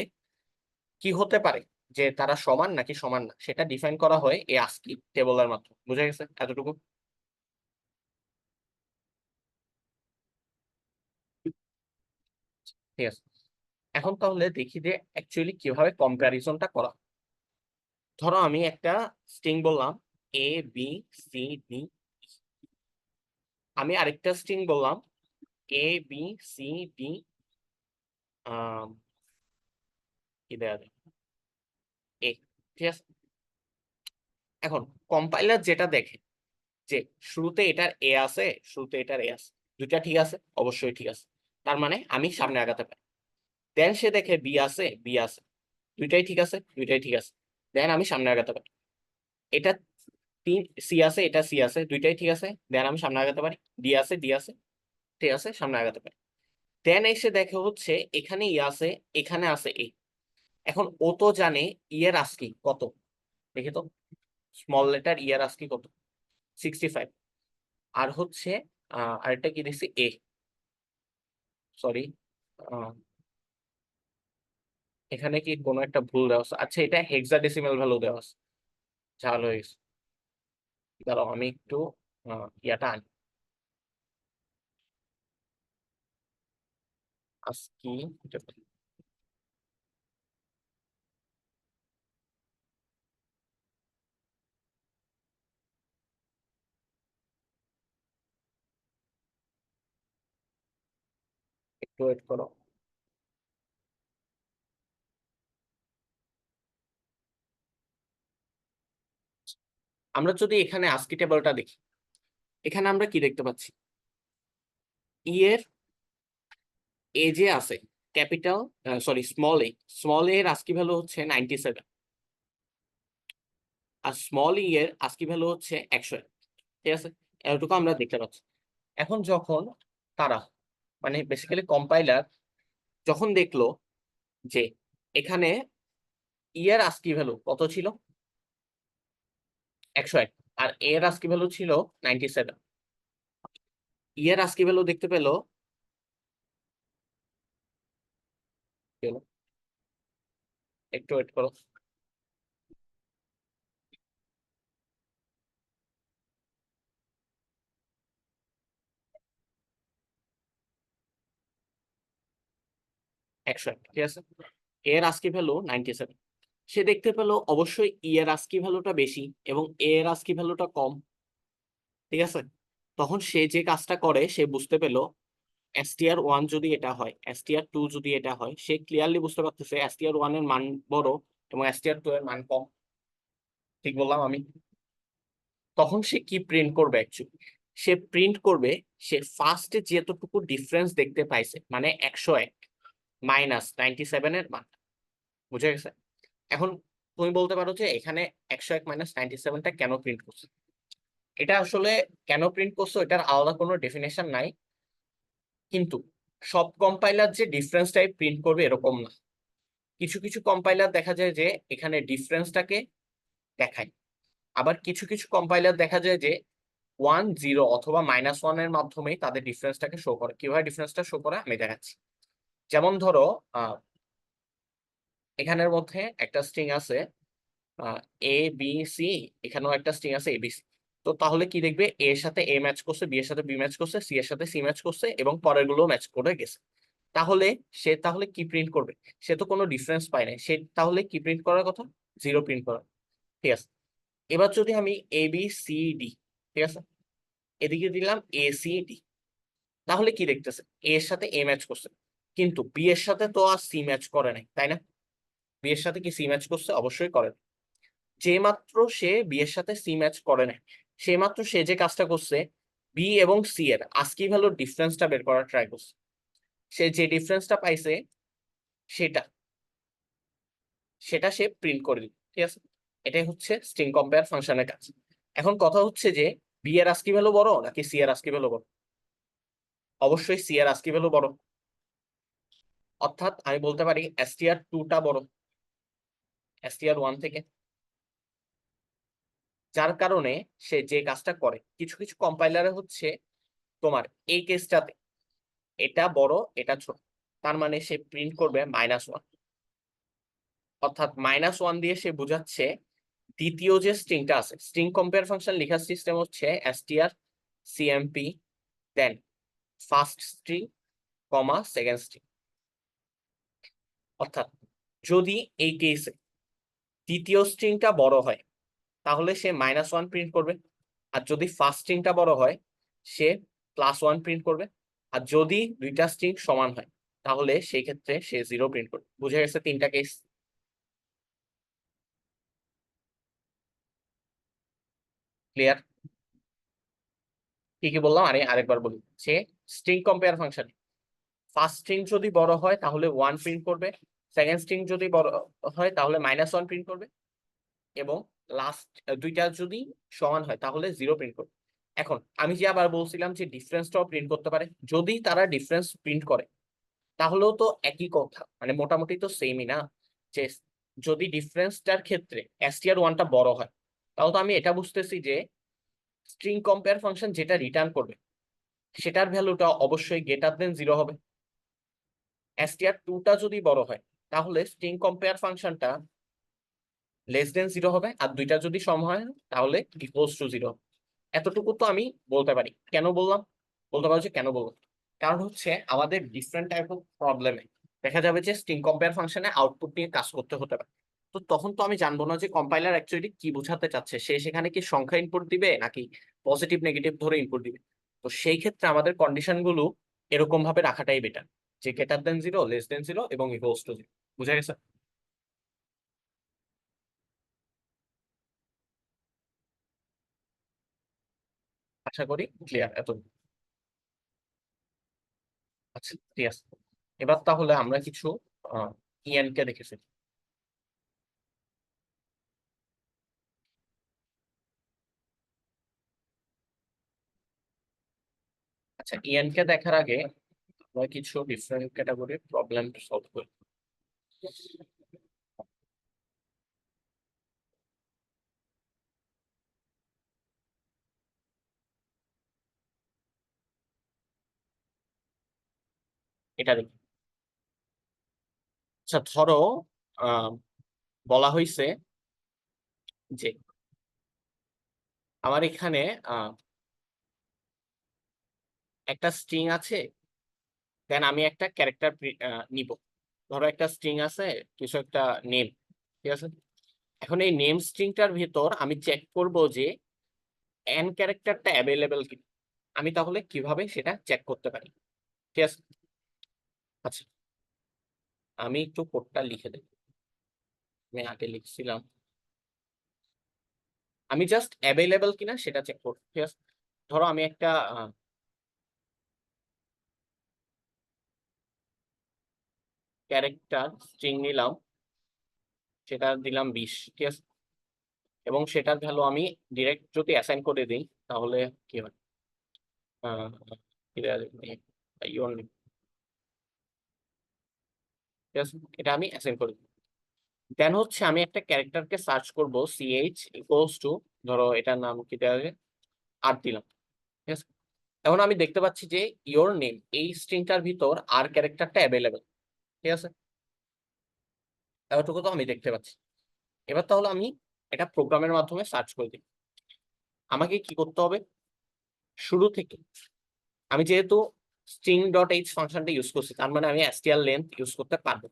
কি হতে পারে যে তারা সমান নাকি সমান না, সেটা ডিফাইন করা হয় এই আস্কি টেবলের মাধ্যমে। বুঝা গেছে এতটুকু? ঠিক আছে, এখন তাহলে দেখি যে অ্যাকচুয়ালি কিভাবে কম্প্যারিজনটা করা হয়। ধরো আমি একটা স্ট্রিং বললাম ABCD, আমি আরেকটা স্ট্রিং বললাম ABCD, কি দেয়া যায়, এ, ঠিক আছে? এখন কম্পাইলার যেটা দেখে যে শুরুতে এটার এ আছে, শুরুতে এটার এ আছে, দুইটা ঠিক আছে, অবশ্যই ঠিক আছে, তার মানে আমি সামনে আগাতে পারি। দেন সে দেখে বি আছে, বি আছে, দুইটাই ঠিক আছে, দুইটাই ঠিক আছে, দেন আমি সামনে আগাতে পারি। এটা তিন, সি আছে, এটা সি আছে, দুইটাই ঠিক আছে, দেন আমি সামনে আগাতে পারি। ডি আছে, ডি আছে, ঠিক আছে, সামনে আগাতে পারি। দেন এসে দেখে হচ্ছে এখানে ই আছে, এখানে আছে এ। এখন ও তো জানে ই এর আস্কি কত, দেখি তো, স্মল লেটার ই এর আস্কি কত? 65। আর হচ্ছে আরেকটা কি দেখছি, এ, সরি, এখানে কি কোনো একটা ভুল দেওয়া আছে? আচ্ছা, এটা হেক্সাডেসিমাল ভ্যালু দেওয়া আছে, ঝাল হয়ে গেছে। দাঁড়াও আমি একটু ইয়াটা আনি, আস্কি, একটু ওয়েট করো। আমরা যদি এখানে আস্কি টেবলটা দেখি, এখানে আমরা কি দেখতে পাচ্ছি, ই এর এ যে আছে ক্যাপিটাল, সরি স্মল এ এর আস্কি ভ্যালু হচ্ছে 97, আর স্মল ই এর আস্কি ভ্যালু হচ্ছে 101। ঠিক আছে, এতটুকু আমরা দেখতে পাচ্ছি। এখন যখন তারা মানে বেসিক্যালি কম্পাইলার যখন দেখলো যে এখানে ই এর আস্কি ভ্যালু কত ছিল, 101, আর এ এর আস্কি ভ্যালু ছিল 97, ই এর আস্কি ভ্যালু দেখতে পেলো, কি হলো? একটু ওয়েট করো। একশো এক, ঠিক আছে, এর আস্কি ভ্যালু 97। সে দেখতে পেলো অবশ্যই ই এর আস্কি ভ্যালুটা বেশি এবং এ এর আস্কি ভ্যালুটা কম। ঠিক আছে, তখন সে যে কাজটা করে, সে বুঝতে পেলো str1 যদি এটা হয়, str2 যদি এটা হয়, সে ক্লিয়ারলি বুঝতে পারতেছে str1 এর মান বড় এবং str2 এর মান কম। ঠিক বললাম আমি? তখন সে কি প্রিন্ট করবে অ্যাকচুয়ালি? সে প্রিন্ট করবে, সে ফার্স্টে যেতটুকু ডিফারেন্স দেখতে পাইছে মানে 101 মাইনাস 97 এর মান। বুঝে গেছে? এখন তুমি বলতে পারো যে এখানে 101 মাইনাস 97টা কেন প্রিন্ট করছে। এটা আসলে কেন প্রিন্ট করছো এটার আলাদা কোনো ডেফিনেশন নাই, কিন্তু সব কম্পাইলার যে ডিফারেন্সটাই প্রিন্ট করবে এরকম না। কিছু কিছু কম্পাইলার দেখা যায় যে এখানে ডিফারেন্সটাকে দেখায়, আবার কিছু কিছু কম্পাইলার দেখা যায় যে 1 0 অথবা -1 এর মাধ্যমেই তাদের ডিফারেন্সটাকে শো করে। কিভাবে ডিফারেন্সটা শো করে আমি দেখাচ্ছি। যেমন ধরো এখানের মধ্যে একটা স্ট্রিং আছে এ বি সি, এখানেও একটা স্ট্রিং আছে এবিসি। তো তাহলে কি দেখবে, এ এর সাথে এ ম্যাচ করছে, বি এর সাথে বি ম্যাচ করছে, সি এর সাথে সি ম্যাচ করছে এবং পরের গুলো ম্যাচ করে গেছে। তাহলে সে তাহলে কি প্রিন্ট করবে? সে তো কোনো ডিফারেন্স পায় না, সে তাহলে কি প্রিন্ট করার কথা? 0 প্রিন্ট করার। ঠিক আছে, এবার যদি আমি এ বি সি ডি, ঠিক আছে, এদিকে দিলাম এ সি ডি, তাহলে কি দেখতেছে, এ এর সাথে এ ম্যাচ করছে, কিন্তু বি এর সাথে তো আর সি ম্যাচ করে নাই, তাই না? বি এর সাথে কি সি ম্যাচ করছে? অবশ্যই করে। যে মাত্র সে বি এর সাথে সি ম্যাচ করে নাই, সে মাত্র সে যে কাজটা করছে, বি এবং সি এর আস্কি ভ্যালুর ডিফারেন্সটা বের করার ট্রাই করছে। সে যে ডিফারেন্সটা পাইছে সেটা সেটা সে প্রিন্ট করে দিল। ঠিক আছে, এটাই হচ্ছে স্ট্রিং কম্পেয়ার ফাংশনের কাজ। এখন কথা হচ্ছে যে বি এর আস্কি ভ্যালু বড় নাকি সি এর আস্কি ভ্যালু বড়? অবশ্যই সি এর আস্কি ভ্যালু বড়। অর্থাৎ আমি বলতে পারি str2টা বড় str1 থেকে, যার কারণে সে যে কাজটা করে, কিছু কিছু কম্পাইলারে হচ্ছে তোমার এই কেসটাতে এটা বড় এটা ছোট, তার মানে সে প্রিন্ট করবে -1। অর্থাৎ -1 দিয়ে সে বোঝাচ্ছে দ্বিতীয় যে স্ট্রিংটা আছে। স্ট্রিং কম্পেয়ার ফাংশন লেখার সিস্টেম হচ্ছে str cmp then first string comma second string. অর্থাৎ যদি এই কেসে দ্বিতীয় স্ট্রিংটা বড় হয় তাহলে সে -1 প্রিন্ট করবে, আর যদি ফার্স্ট স্ট্রিংটা বড় হয় সে +1 প্রিন্ট করবে, আর যদি দুইটা স্ট্রিং সমান হয় তাহলে সেই ক্ষেত্রে সে 0 প্রিন্ট করবে। বুঝে গেছে তিনটা কেস? ক্লিয়ার? কি কি বললাম আরে আরেকবার বলি। সে string compare function first string যদি বড় হয় তাহলে 1 প্রিন্ট করবে, সেকেন্ড স্ট্রিং যদি বড় হয় তাহলে -1 প্রিন্ট করবে, এবং লাস্ট দুইটা যদি সমান হয় তাহলে 0 প্রিন্ট করবে। এখন আমি যে আবার বলছিলাম যে ডিফারেন্সটাও প্রিন্ট করতে পারে, যদি তারা ডিফারেন্স প্রিন্ট করে তাহলেও তো একই কথা, মানে মোটামুটি তো সেমই না। যে যদি ডিফারেন্সটার ক্ষেত্রে str1টা বড় হয় তাহলে তো আমি এটা বুঝতেছি যে স্ট্রিং কম্পেয়ার ফাংশন যেটা রিটার্ন করবে সেটার ভ্যালুটা অবশ্যই গ্রেটার দেন 0 হবে। str2টা যদি বড় হয় তাহলে স্ট্রিং কম্পেয়ার ফাংশনটা লেস দেন 0 হবে, আর দুইটা যদি সম হয় তাহলে ইকুয়ালস টু 0। এতটুকু তো আমি বলতে পারি। কেন বললাম? বলতে পারো যে কেন বললাম, কারণ হচ্ছে আমাদের ডিফারেন্ট টাইপ অফ প্রবলেমে দেখা যাবে যে স্ট্রিং কম্পেয়ার ফাংশনে আউটপুট নিয়ে কাজ করতে হতে পারে। তো তখন তো আমি জানবো না যে কম্পাইলার অ্যাকচুয়ালি কি বোঝাতে চাচ্ছে, সে সেখানে কি সংখ্যা ইনপুট দিবে নাকি পজিটিভ নেগেটিভ ধরে ইনপুট দিবে। তো সেই ক্ষেত্রে আমাদের কন্ডিশন গুলো এরকম ভাবে রাখাটাই বেটার, যে গ্রেটার দেন 0, লেস দেন 0 এবং ইকুয়ালস টু 0। বুঝা গেছে? আশা করি ক্লিয়ার এত। আচ্ছা ঠিক আছে, এবার তাহলে আমরা কিছু ইএন কে দেখেছি। আচ্ছা ইএন কে দেখার আগে আমরা কিছু ডিফারেন্ট ক্যাটাগরির প্রবলেম সলভ করি। এটা দেখি। আচ্ছা ধরো আহ, বলা হয়েছে যে আমার এখানে আহ, একটা স্ট্রিং আছে, দেন আমি একটা ক্যারেক্টার নিব। ধরো একটা স্ট্রিং আছে, কিছু একটা নেম, ঠিক আছে। এখন এই নেম স্ট্রিংটার ভিতর আমি চেক করব যে এন ক্যারেক্টারটা অ্যাভেলেবেল কি। আমি তাহলে কিভাবে সেটা চেক করতে পারি, ঠিক আছে। আচ্ছা আমি একটু কোডটা লিখে দেব। আমি আগে লিখছিলাম, আমি জাস্ট অ্যাভেলেবেল কিনা সেটা চেক করব, ঠিক আছে। ধরো আমি একটা ক্যারেক্টার স্ট্রিং নিলাম, সেটা দিলাম 20, ঠিক আছে। এবং সেটার ভ্যালু আমি ডিরেক্ট যদি অ্যাসাইন করে দিই তাহলে কি হয়, আহ, ইওর নেম, ঠিক আছে, এটা আমি অ্যাসাইন করে দিই। দেন হচ্ছে আমি একটা ক্যারেক্টারকে সার্চ করব, সিএইচ ইকুয়ালস টু, ধরো এটার নাম কি দেওয়া যায়, আর দিলাম, ঠিক আছে। এখন আমি দেখতে পাচ্ছি যে ইওর নেম এই স্ট্রিংটার ভিতর আর ক্যারেক্টারটা অ্যাভেলেবেল, ঠিক আছে। এতটুকু তো আমি দেখতে পাচ্ছি। এবার তাহলে আমি এটা প্রোগ্রামের মাধ্যমে সার্চ করে দিই। আমাকে কি করতে হবে, শুরু থেকে আমি যেহেতু স্ট্রিং ডট এইচ ফাংশনটা ইউজ করছি, তার মানে আমি এসটিআর লেন্থ ইউজ করতে পারবো।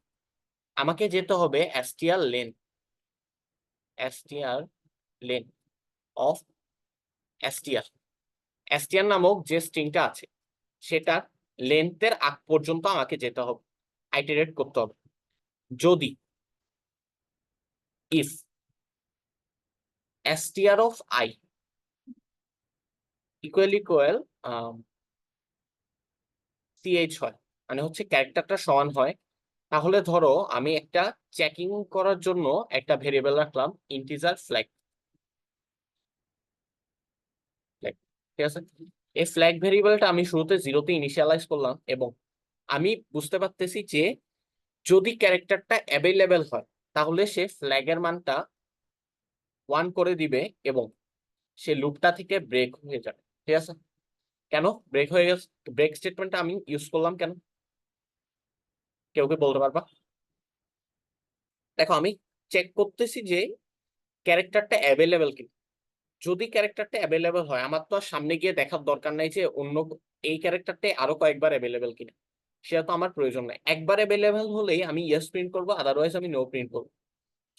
আমাকে যেতে হবে STR lane of STR. STR নামক যে স্ট্রিংটা আছে সেটার লেন্থের আগ পর্যন্ত আমাকে যেতে হবে, আইটারেট করতে হবে। যদি if STR of i equal CH হয়, মানে হচ্ছে ক্যারেক্টারটা সমান হয়, তাহলে ধরো আমি একটা চেকিং করার জন্য একটা ভেরিয়েবল রাখলাম ইন্টিজার ফ্ল্যাগ। ঠিক আছে, এই ফ্ল্যাগ ভেরিয়েবলটা আমি শুরুতে জিরোতে ইনিশিয়ালাইজ করলাম এবং আমি বুঝতে পারতেছি যে যদি ক্যারেক্টারটা অ্যাভেলেবেল হয় তাহলে সে ফ্ল্যাগের মানটা 1 করে দিবে এবং সে লুপটা থেকে ব্রেক হয়ে যাবে, ঠিক আছে। কেন ব্রেক হয়ে গেছে, ব্রেক স্টেটমেন্টটা আমি ইউজ করলাম কেন, কেউ কে বলতে পারবা? দেখো আমি চেক করতেছি যে ক্যারেক্টারটা অ্যাভেলেবেল কি। যদি ক্যারেক্টারটা অ্যাভেলেবেল হয় আমার তো আর সামনে গিয়ে দেখার দরকার নাই যে অন্য এই ক্যারেক্টারটা আরো কয়েকবার অ্যাভেলেবেল কিনা, সেটা তো আমার প্রয়োজন নাই। একবার অ্যাভেলেবেল হলেই আমি ইয়েস প্রিন্ট করবো, আদারওয়াইজ আমি নো প্রিন্ট করবো।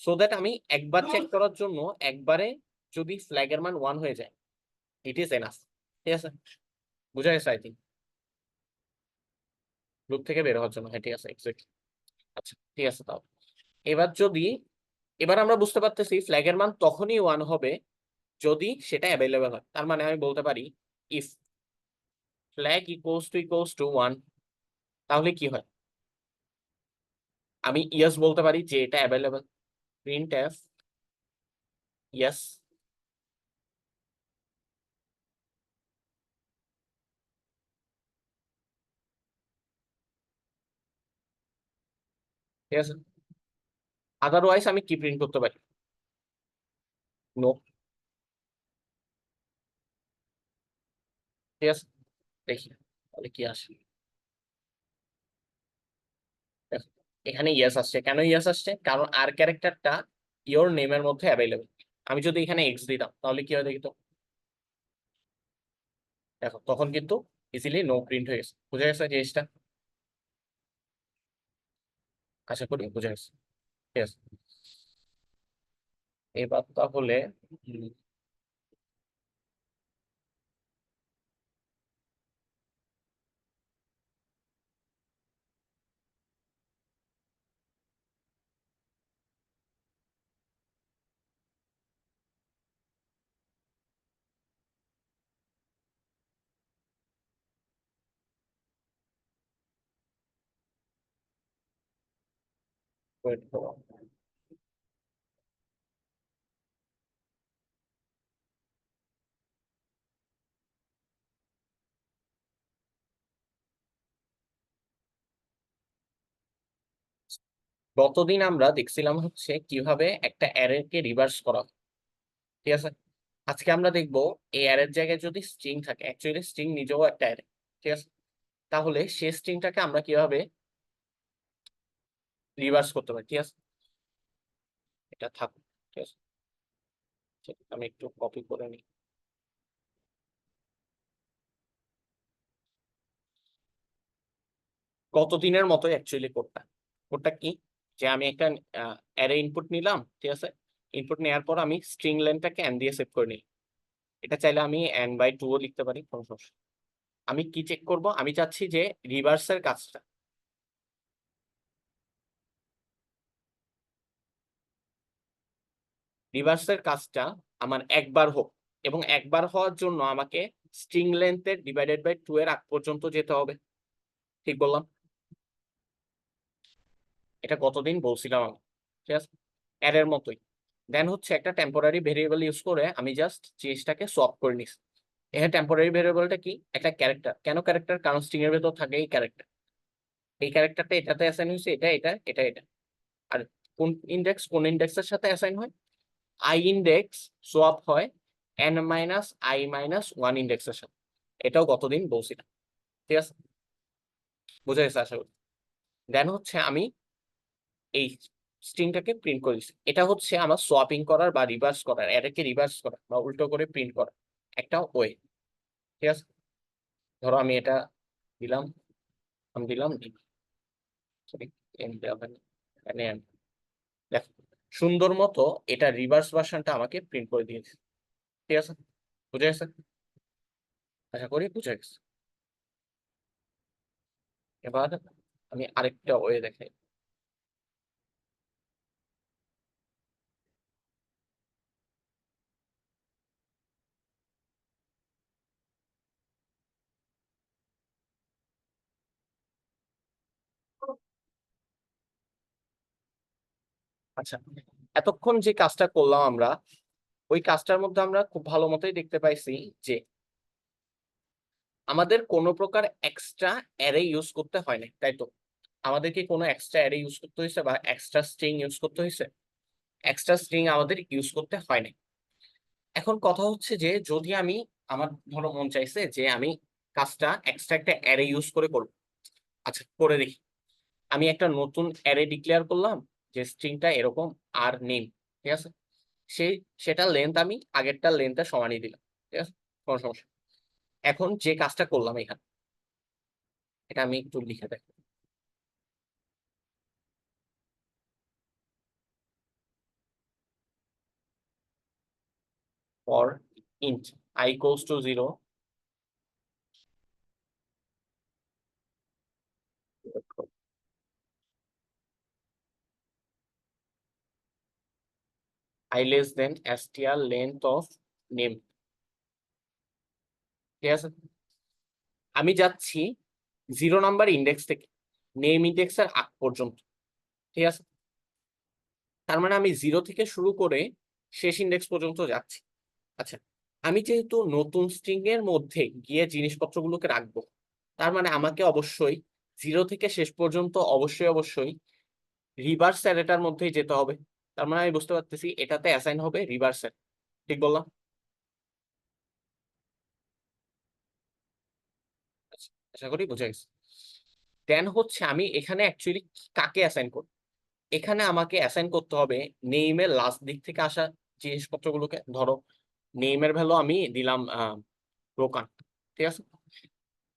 সো দ্যাট আমি একবার চেক করার জন্য একবারে যদি ফ্ল্যাগের মান 1 হয়ে যায় ইট ইজ এনাফ, ঠিক আছে। বুঝা গেছে আই থিঙ্ক, লুপ থেকে বের হওয়ার জন্য, হ্যাঁ ঠিক আছে এক্স্যাক্টলি। আচ্ছা ঠিক আছে তাও এবার যদি, এবার আমরা বুঝতে পারতেছি ফ্ল্যাগের মান তখনই 1 হবে যদি সেটা অ্যাভেলেবেল হয়। তার মানে আমি বলতে পারি ইফ ফ্ল্যাগ ইকুয়ালস টু 1, তাহলে কি হয়, আমি ইয়েস বলতে পারি যে এটা অ্যাভেলেবেল, প্রিন্ট এফ ইয়েস, ঠিক আছে। আদারওয়াইজ আমি কি প্রিন্ট করতে পারি, নো, ঠিক আছে। দেখি তাহলে কি আসে। দেখো, এখানে ইয়েস আসছে, কেন ইয়েস আসছে, কারণ আর ক্যারেক্টারটা ইওর নেমের মধ্যে অ্যাভেলেবেল। আমি যদি এখানে এক্স দিতাম তাহলে কি হয় দেখি তো, দেখো তখন কিন্তু ইজিলি নো প্রিন্ট হয়ে গেছে। বুঝা গেছে জিনিসটা, আশা করি বুঝা গেছে, ঠিক আছে। এবার তাহলে উম, ওয়েট করো। গতদিন আমরা দেখছিলাম হচ্ছে কিভাবে একটা অ্যারে কে রিভার্স করা হয়, ঠিক আছে। আজকে আমরা দেখবো এই অ্যারের জায়গায় যদি স্ট্রিং থাকে, অ্যাকচুয়ালি স্ট্রিং নিজেও একটা অ্যারে, ঠিক আছে। তাহলে সেই স্ট্রিংটাকে আমরা কিভাবে রিভার্স করতে পারি, ঠিক আছে। এটা থাকুক, ঠিক আছে। আমি একটু কপি করে নিই। গতদিনের মতো অ্যাকচুয়ালি কোডটা, কোডটা কি, যে আমি একটা অ্যারে ইনপুট নিলাম, ঠিক আছে। ইনপুট নেওয়ার পর আমি স্ট্রিং লেন্থটাকে এন দিয়ে সেভ করে নিই। এটা চাইলে আমি এন বাই টু ও লিখতে পারি, কোনো সমস্যা। আমি কি চেক করব, আমি চাচ্ছি যে রিভার্সের কাজটা, রিভার্সের কাজটা আমার একবার হোক, এবং একবার হওয়ার জন্য আমাকে স্ট্রিং লেন্থের ডিভাইডেড বাই টু এর আগ পর্যন্ত যেতে হবে, ঠিক বললাম। এটা কতদিন বলছিলাম আমি, ঠিক আছে, অ্যারের মতোই। দেন হচ্ছে একটা টেম্পোরারি ভেরিয়েবল ইউজ করে আমি জাস্ট জিনিসটাকে সোয়াপ করে নিছি। এখানে টেম্পোরারি ভেরিয়েবলটা কি, একটা ক্যারেক্টার। কেন ক্যারেক্টার, কারণ স্ট্রিং এর ভেতর থাকে এই ক্যারেক্টার। এই ক্যারেক্টারটা এটাতে অ্যাসাইন হয়েছে, এটা এটা এটা এটা। আর কোন ইন্ডেক্স কোন ইন্ডেক্সের সাথে অ্যাসাইন হয়, আই ইন্ডেক্স সোয়াপ হয় N minus I minus one ইন্ডেক্সের সাথে। এটাও গতদিন বলছিলাম, ঠিক আছে, বুঝা গেছে আশা করি। দেন হচ্ছে আমি এই স্ট্রিংটাকে প্রিন্ট করে দিচ্ছি। এটা হচ্ছে আমার সোয়াপিং করার বা রিভার্স করার, এটাকে রিভার্স করা বা উল্টো করে প্রিন্ট করা একটা ওয়ে, ঠিক আছে। ধরো আমি এটা দিলাম, আমি দিলাম সরি দেখো, সুন্দর মতো এটা রিভার্স ভার্সনটা আমাকে প্রিন্ট করে দিয়েছে, ঠিক আছে, বুঝে গেছে, আশা করি বুঝে গেছে। এবার আমি আরেকটা ওয়ে দেখাই। আচ্ছা, এতক্ষণ যে কাজটা করলাম আমরা, ওই কাজটার মধ্যে আমরা খুব ভালো মতোই দেখতে পাইছি যে আমাদের কোনো প্রকার এক্সট্রা অ্যারে ইউজ করতে হয় না, তাই তো। আমাদের কি কোনো এক্সট্রা অ্যারে ইউজ করতে হয়েছে বা এক্সট্রা স্ট্রিং ইউজ করতে হয়েছে? এক্সট্রা স্ট্রিং আমাদের ইউজ করতে হয় না। এখন কথা হচ্ছে যে যদি আমি, আমার ধরো মন চাইছে যে আমি কাজটা এক্সট্রা একটা অ্যারে ইউজ করে করবো, আচ্ছা করে দেখি। আমি একটা নতুন অ্যারে ডিক্লেয়ার করলাম, যে স্ট্রিংটা এরকম আর নেম, ঠিক আছে। সেই সেটা লেন্থ আমি আগেরটা লেন্থের সমানই দিলাম, ঠিক আছে, কোনো সমস্যা। এখন যে কাজটা করলাম এখানে, এটা আমি একটু লিখে দেখি। For int I equals to 0, I less than str length of name, ঠিক আছে। আমি যাচ্ছি 0 নাম্বার ইন্ডেক্স থেকে নেম ইন্ডেক্সের আগ পর্যন্ত, ঠিক আছে। তার মানে আমি 0 থেকে শুরু করে শেষ ইন্ডেক্স পর্যন্ত যাচ্ছি। আচ্ছা, আমি যেহেতু নতুন স্ট্রিং এর মধ্যে গিয়ে জিনিসপত্রগুলোকে রাখবো, তার মানে আমাকে অবশ্যই 0 থেকে শেষ পর্যন্ত অবশ্যই অবশ্যই রিভার্স অ্যারেটার মধ্যেই যেতে হবে। তার মানে আমি বুঝতে পারতেছি এটাতে অ্যাসাইন হবে রিভার্স, ঠিক বললাম? আচ্ছা, আশা করি বুঝে গেছে। দেন হচ্ছে আমি এখানে অ্যাকচুয়ালি কাকে অ্যাসাইন করব, এখানে আমাকে অ্যাসাইন করতে হবে নেইমের লাস্ট দিক থেকে আসা জিনিসপত্রগুলোকে। ধরো নেইমের ভ্যালু আমি দিলাম রোকান, ঠিক আছে।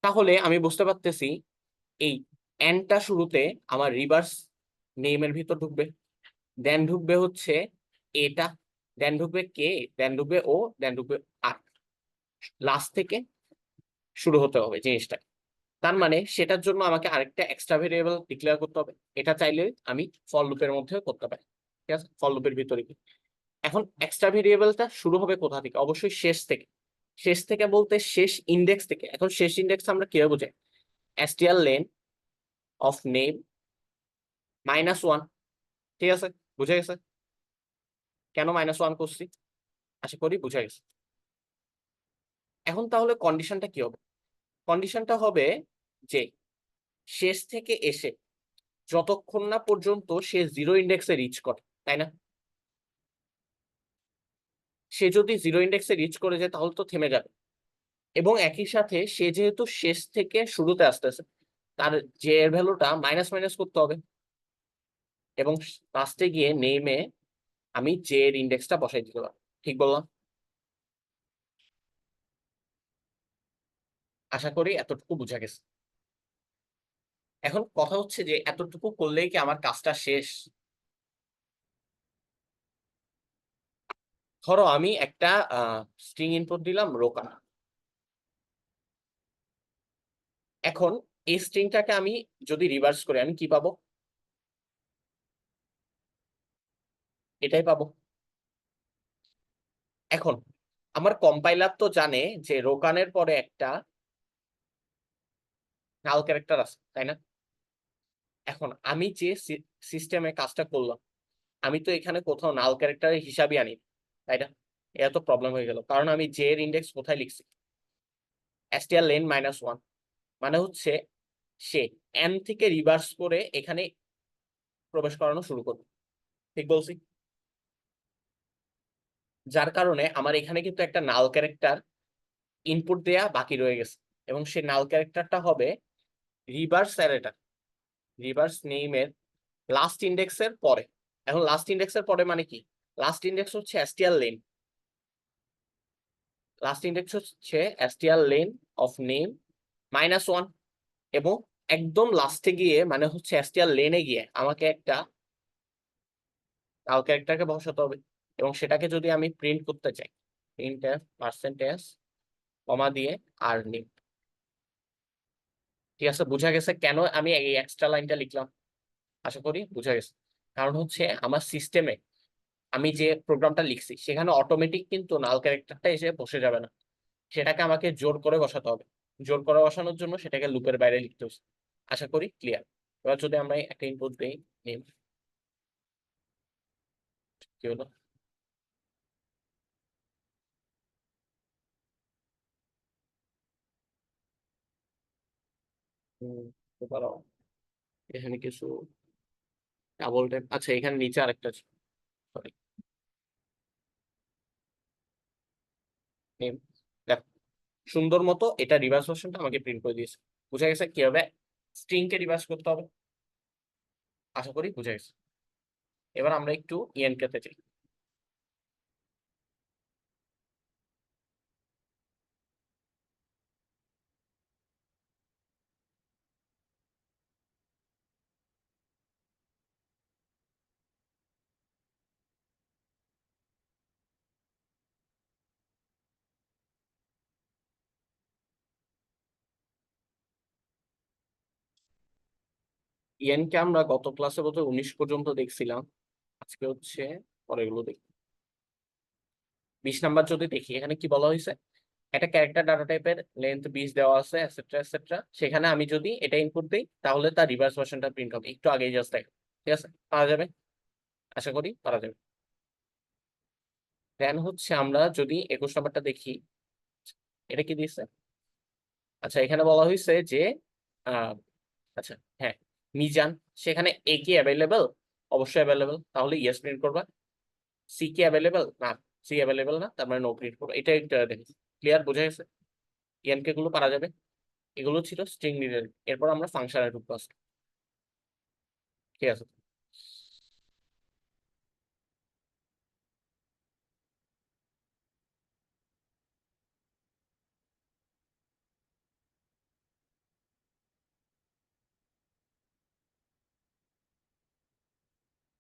তাহলে আমি বুঝতে পারতেছি এই এনটা শুরুতে আমার রিভার্স নেইমের ভিতর ঢুকবে, দেন ঢুকবে হচ্ছে এটা, দেন ঢুকবে কে, দেন ঢুকবে ও, দেন ঢুকবে আর, লাস্ট থেকে শুরু হতে হবে জিনিসটা। তার মানে সেটার জন্য আমাকে আরেকটা এক্সট্রা ভেরিয়েবল ডিক্লেয়ার করতে হবে। এটা চাইলে আমি ফর লুপের মধ্যেও করতে পারি, ঠিক আছে, ফর লুপের ভিতরে। এখন এক্সট্রা ভেরিয়েবলটা শুরু হবে কোথা থেকে, অবশ্যই শেষ থেকে। শেষ থেকে বলতে শেষ ইন্ডেক্স থেকে। এখন শেষ ইন্ডেক্স আমরা কিভাবে বুঝাই, str lane of name minus one, ঠিক আছে, বুঝা গেছে কেন -1 করছি? আশা করি বুঝা গেছে। এখন তাহলে কন্ডিশনটা কি হবে? কন্ডিশনটা হবে যে শেষ থেকে এসে যতক্ষণ না পর্যন্ত সে 0 ইন্ডেক্সে রিচ করে, তাই না? সে যদি 0 ইন্ডেক্সে রিচ করে যায় তাহলে তো থেমে যাবে, এবং একই সাথে সে যেহেতু শেষ থেকে শুরুতে আসতেছে, তার জে এর ভ্যালুটা মাইনাস মাইনাস করতে হবে, এবং লাস্টে গিয়ে নেমে আমি জে এর ইন্ডেক্সটা বসাই দিতে পারবো। ঠিক বললাম? আশা করি এতটুকু বুঝা গেছে। এখন কথা হচ্ছে যে এতটুকু করলেই কি আমার কাজটা শেষ? ধরো আমি একটা স্ট্রিং ইনপুট দিলাম রোকা। এখন এই স্ট্রিংটাকে আমি যদি রিভার্স করি আমি কি পাবো? এটাই পাবো। এখন আমার কম্পাইলার তো জানে যে রোকানের পরে একটা নাল ক্যারেক্টার আছে, তাই না? এখন আমি যে সিস্টেমে কাজটা করলাম, আমি তো এখানে কোথাও নাল ক্যারেক্টারের হিসাবই আনি, তাই না? এটা তো প্রবলেম হয়ে গেল, কারণ আমি জে এর ইন্ডেক্স কোথায় লিখছি? str লেন -1, মানে হচ্ছে সে এন থেকে রিভার্স করে এখানে প্রবেশ করানো শুরু করবে। ঠিক বলছি? যার কারণে আমার এখানে কিন্তু একটা নাল ক্যারেক্টার ইনপুট দেয়া বাকি রয়ে গেছে, এবং সেই নাল ক্যারেক্টারটা হবে রিভার্স অ্যারেটা, রিভার্স নেইমের লাস্ট ইন্ডেক্সের পরে। এখন লাস্ট ইন্ডেক্সের পরে মানে কি? লাস্ট ইন্ডেক্স হচ্ছে str লেন, লাস্ট ইন্ডেক্স হচ্ছে str লেন অফ নেম -1, এবং একদম লাস্টে গিয়ে মানে হচ্ছে str লেনে গিয়ে আমাকে একটা নাল ক্যারেক্টারকে বসাতে হবে, এবং সেটাকে যদি আমি প্রিন্ট করতে চাই, প্রিন্ট পার্সেন্টেজ কমা দিয়ে আর নেম। ঠিক আছে, বুঝা গেছে কেন আমি এই এক্সট্রা লাইনটা লিখলাম? আশা করি বুঝা গেছে। কারণ হচ্ছে আমার সিস্টেমে আমি যে প্রোগ্রামটা লিখছি সেখানে অটোমেটিক কিন্তু নাল ক্যারেক্টারটা এসে বসে যাবে না, সেটাকে আমাকে জোর করে বসাতে হবে। জোর করে বসানোর জন্য সেটাকে লুপের বাইরে লিখতে হচ্ছে। আশা করি ক্লিয়ার। এবার যদি আমরা একটা ইনপুট দিই নেম, কি হলো? তো পারো এখানে কিছু ডাবল ট্যাপ, আচ্ছা এখানে নিচে আরেকটা, সরি নেম। দেখো সুন্দর মতো এটা রিভার্স ভার্সনটা আমাকে প্রিন্ট করে দিয়েছে। বুঝা গেছে কিভাবে স্ট্রিং কে রিভার্স করতে হবে? আশা করি বুঝা গেছে। এবার আমরা একটু ইএনকে তে যাই। ইএনকে আমরা গত ক্লাসে বোধহয় 19 পর্যন্ত দেখছিলাম, আজকে হচ্ছে পরেরগুলো দেখি। 20 নাম্বার যদি দেখি, এখানে কি বলা হয়েছে? একটা ক্যারেক্টার ডাটা টাইপের লেন্থ 20 দেওয়া আছে, এটসেট্রা এটসেট্রা। সেখানে আমি যদি এটা ইনপুট দিই তাহলে তার রিভার্স ভার্সনটা প্রিন্ট হবে। একটু আগেই জাস্ট দেখ। ঠিক আছে, পারা যাবে? আশা করি পারা যাবে। দেন হচ্ছে আমরা যদি 21 নাম্বারটা দেখি, এটা কি দিয়েছে? আচ্ছা এখানে বলা হয়েছে যে আহ আচ্ছা হ্যাঁ, মিজান, সেখানে এ কি অ্যাভেলেবেল? অবশ্যই অ্যাভেলেবেল, তাহলে ইয়েস প্রিন্ট করবা। সি কি অ্যাভেলেবেল? না, সি অ্যাভেলেবেল না, তার মানে নো প্রিন্ট করবা। এটা একটা দেখি। ক্লিয়ার, বোঝা গেছে? ইয়ানকে গুলো পারা যাবে। এগুলো ছিল স্ট্রিং রিলেটেড। এরপর আমরা ফাংশনে ঢুকবো আজকে। ঠিক আছে,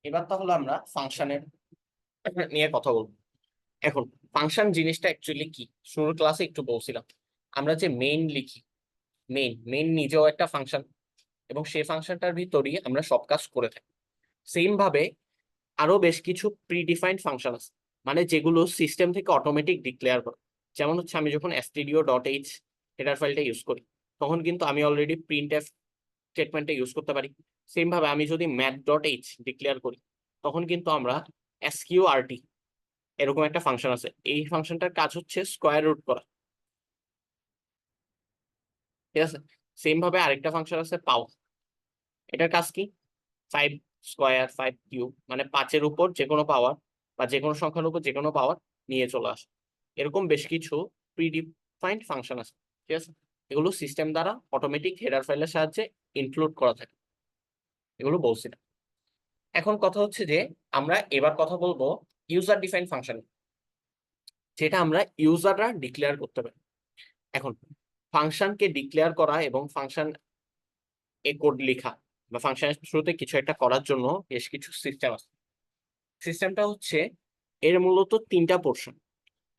এবার তাহলে আমরা ফাংশনের নিয়ে কথা বলবো। এখন ফাংশন জিনিসটা অ্যাকচুয়ালি কি, শুরুর ক্লাসে একটু বলছিলাম। আমরা যে মেইন লিখি, মেইন মেইন নিজেও একটা ফাংশন, এবং সেই ফাংশনটার ভিতরই আমরা সব কাজ করে থাকি। সেম ভাবে আরো বেশ কিছু প্রিডিফাইন্ড ফাংশন আছে, মানে যেগুলো সিস্টেম থেকে অটোমেটিক ডিক্লেয়ার করে। যেমন হচ্ছে আমি যখন stdio.h হেডার ফাইলটা ইউজ করি, তখন কিন্তু আমি অলরেডি প্রিন্ট এফ স্টেটমেন্টটা ইউজ করতে পারি। সেম ভাবে আমি যদি math.h ডিক্লেয়ার করি, তখন কিন্তু আমরা SQRT এরকম একটা ফাংশন আছে, এই ফাংশনটার কাজ হচ্ছে স্কোয়ার রুট করা। ঠিক আছে, সেম ভাবে আরেকটা ফাংশন আছে পাও, এটার কাজ কি? 5 স্কোয়ার 5 কিউব, মানে 5-এর উপর যে কোনো পাওয়ার বা যে কোনো সংখ্যার উপর যে কোনো পাওয়ার নিয়ে চলে আসে। এরকম বেশ কিছু প্রিডিফাইন্ড ফাংশন আছে। ঠিক আছে, এগুলো সিস্টেম দ্বারা অটোমেটিক হেডার ফাইলের সাহায্যে ইনক্লুড করা থাকে, এগুলো বলছি না। এখন কথা হচ্ছে যে আমরা এবার কথা বলবো ইউজার ডিফাইন ফাংশন, যেটা আমরা ইউজাররা ডিক্লেয়ার করতে পারি। এখন ফাংশনকে ডিক্লেয়ার করা এবং ফাংশন এ কোড লেখা বা ফাংশনের থ্রুতে কিছু একটা করার জন্য বেশ কিছু সিস্টেম আছে। সিস্টেমটা হচ্ছে, এর মূলত 3টা পোর্শন।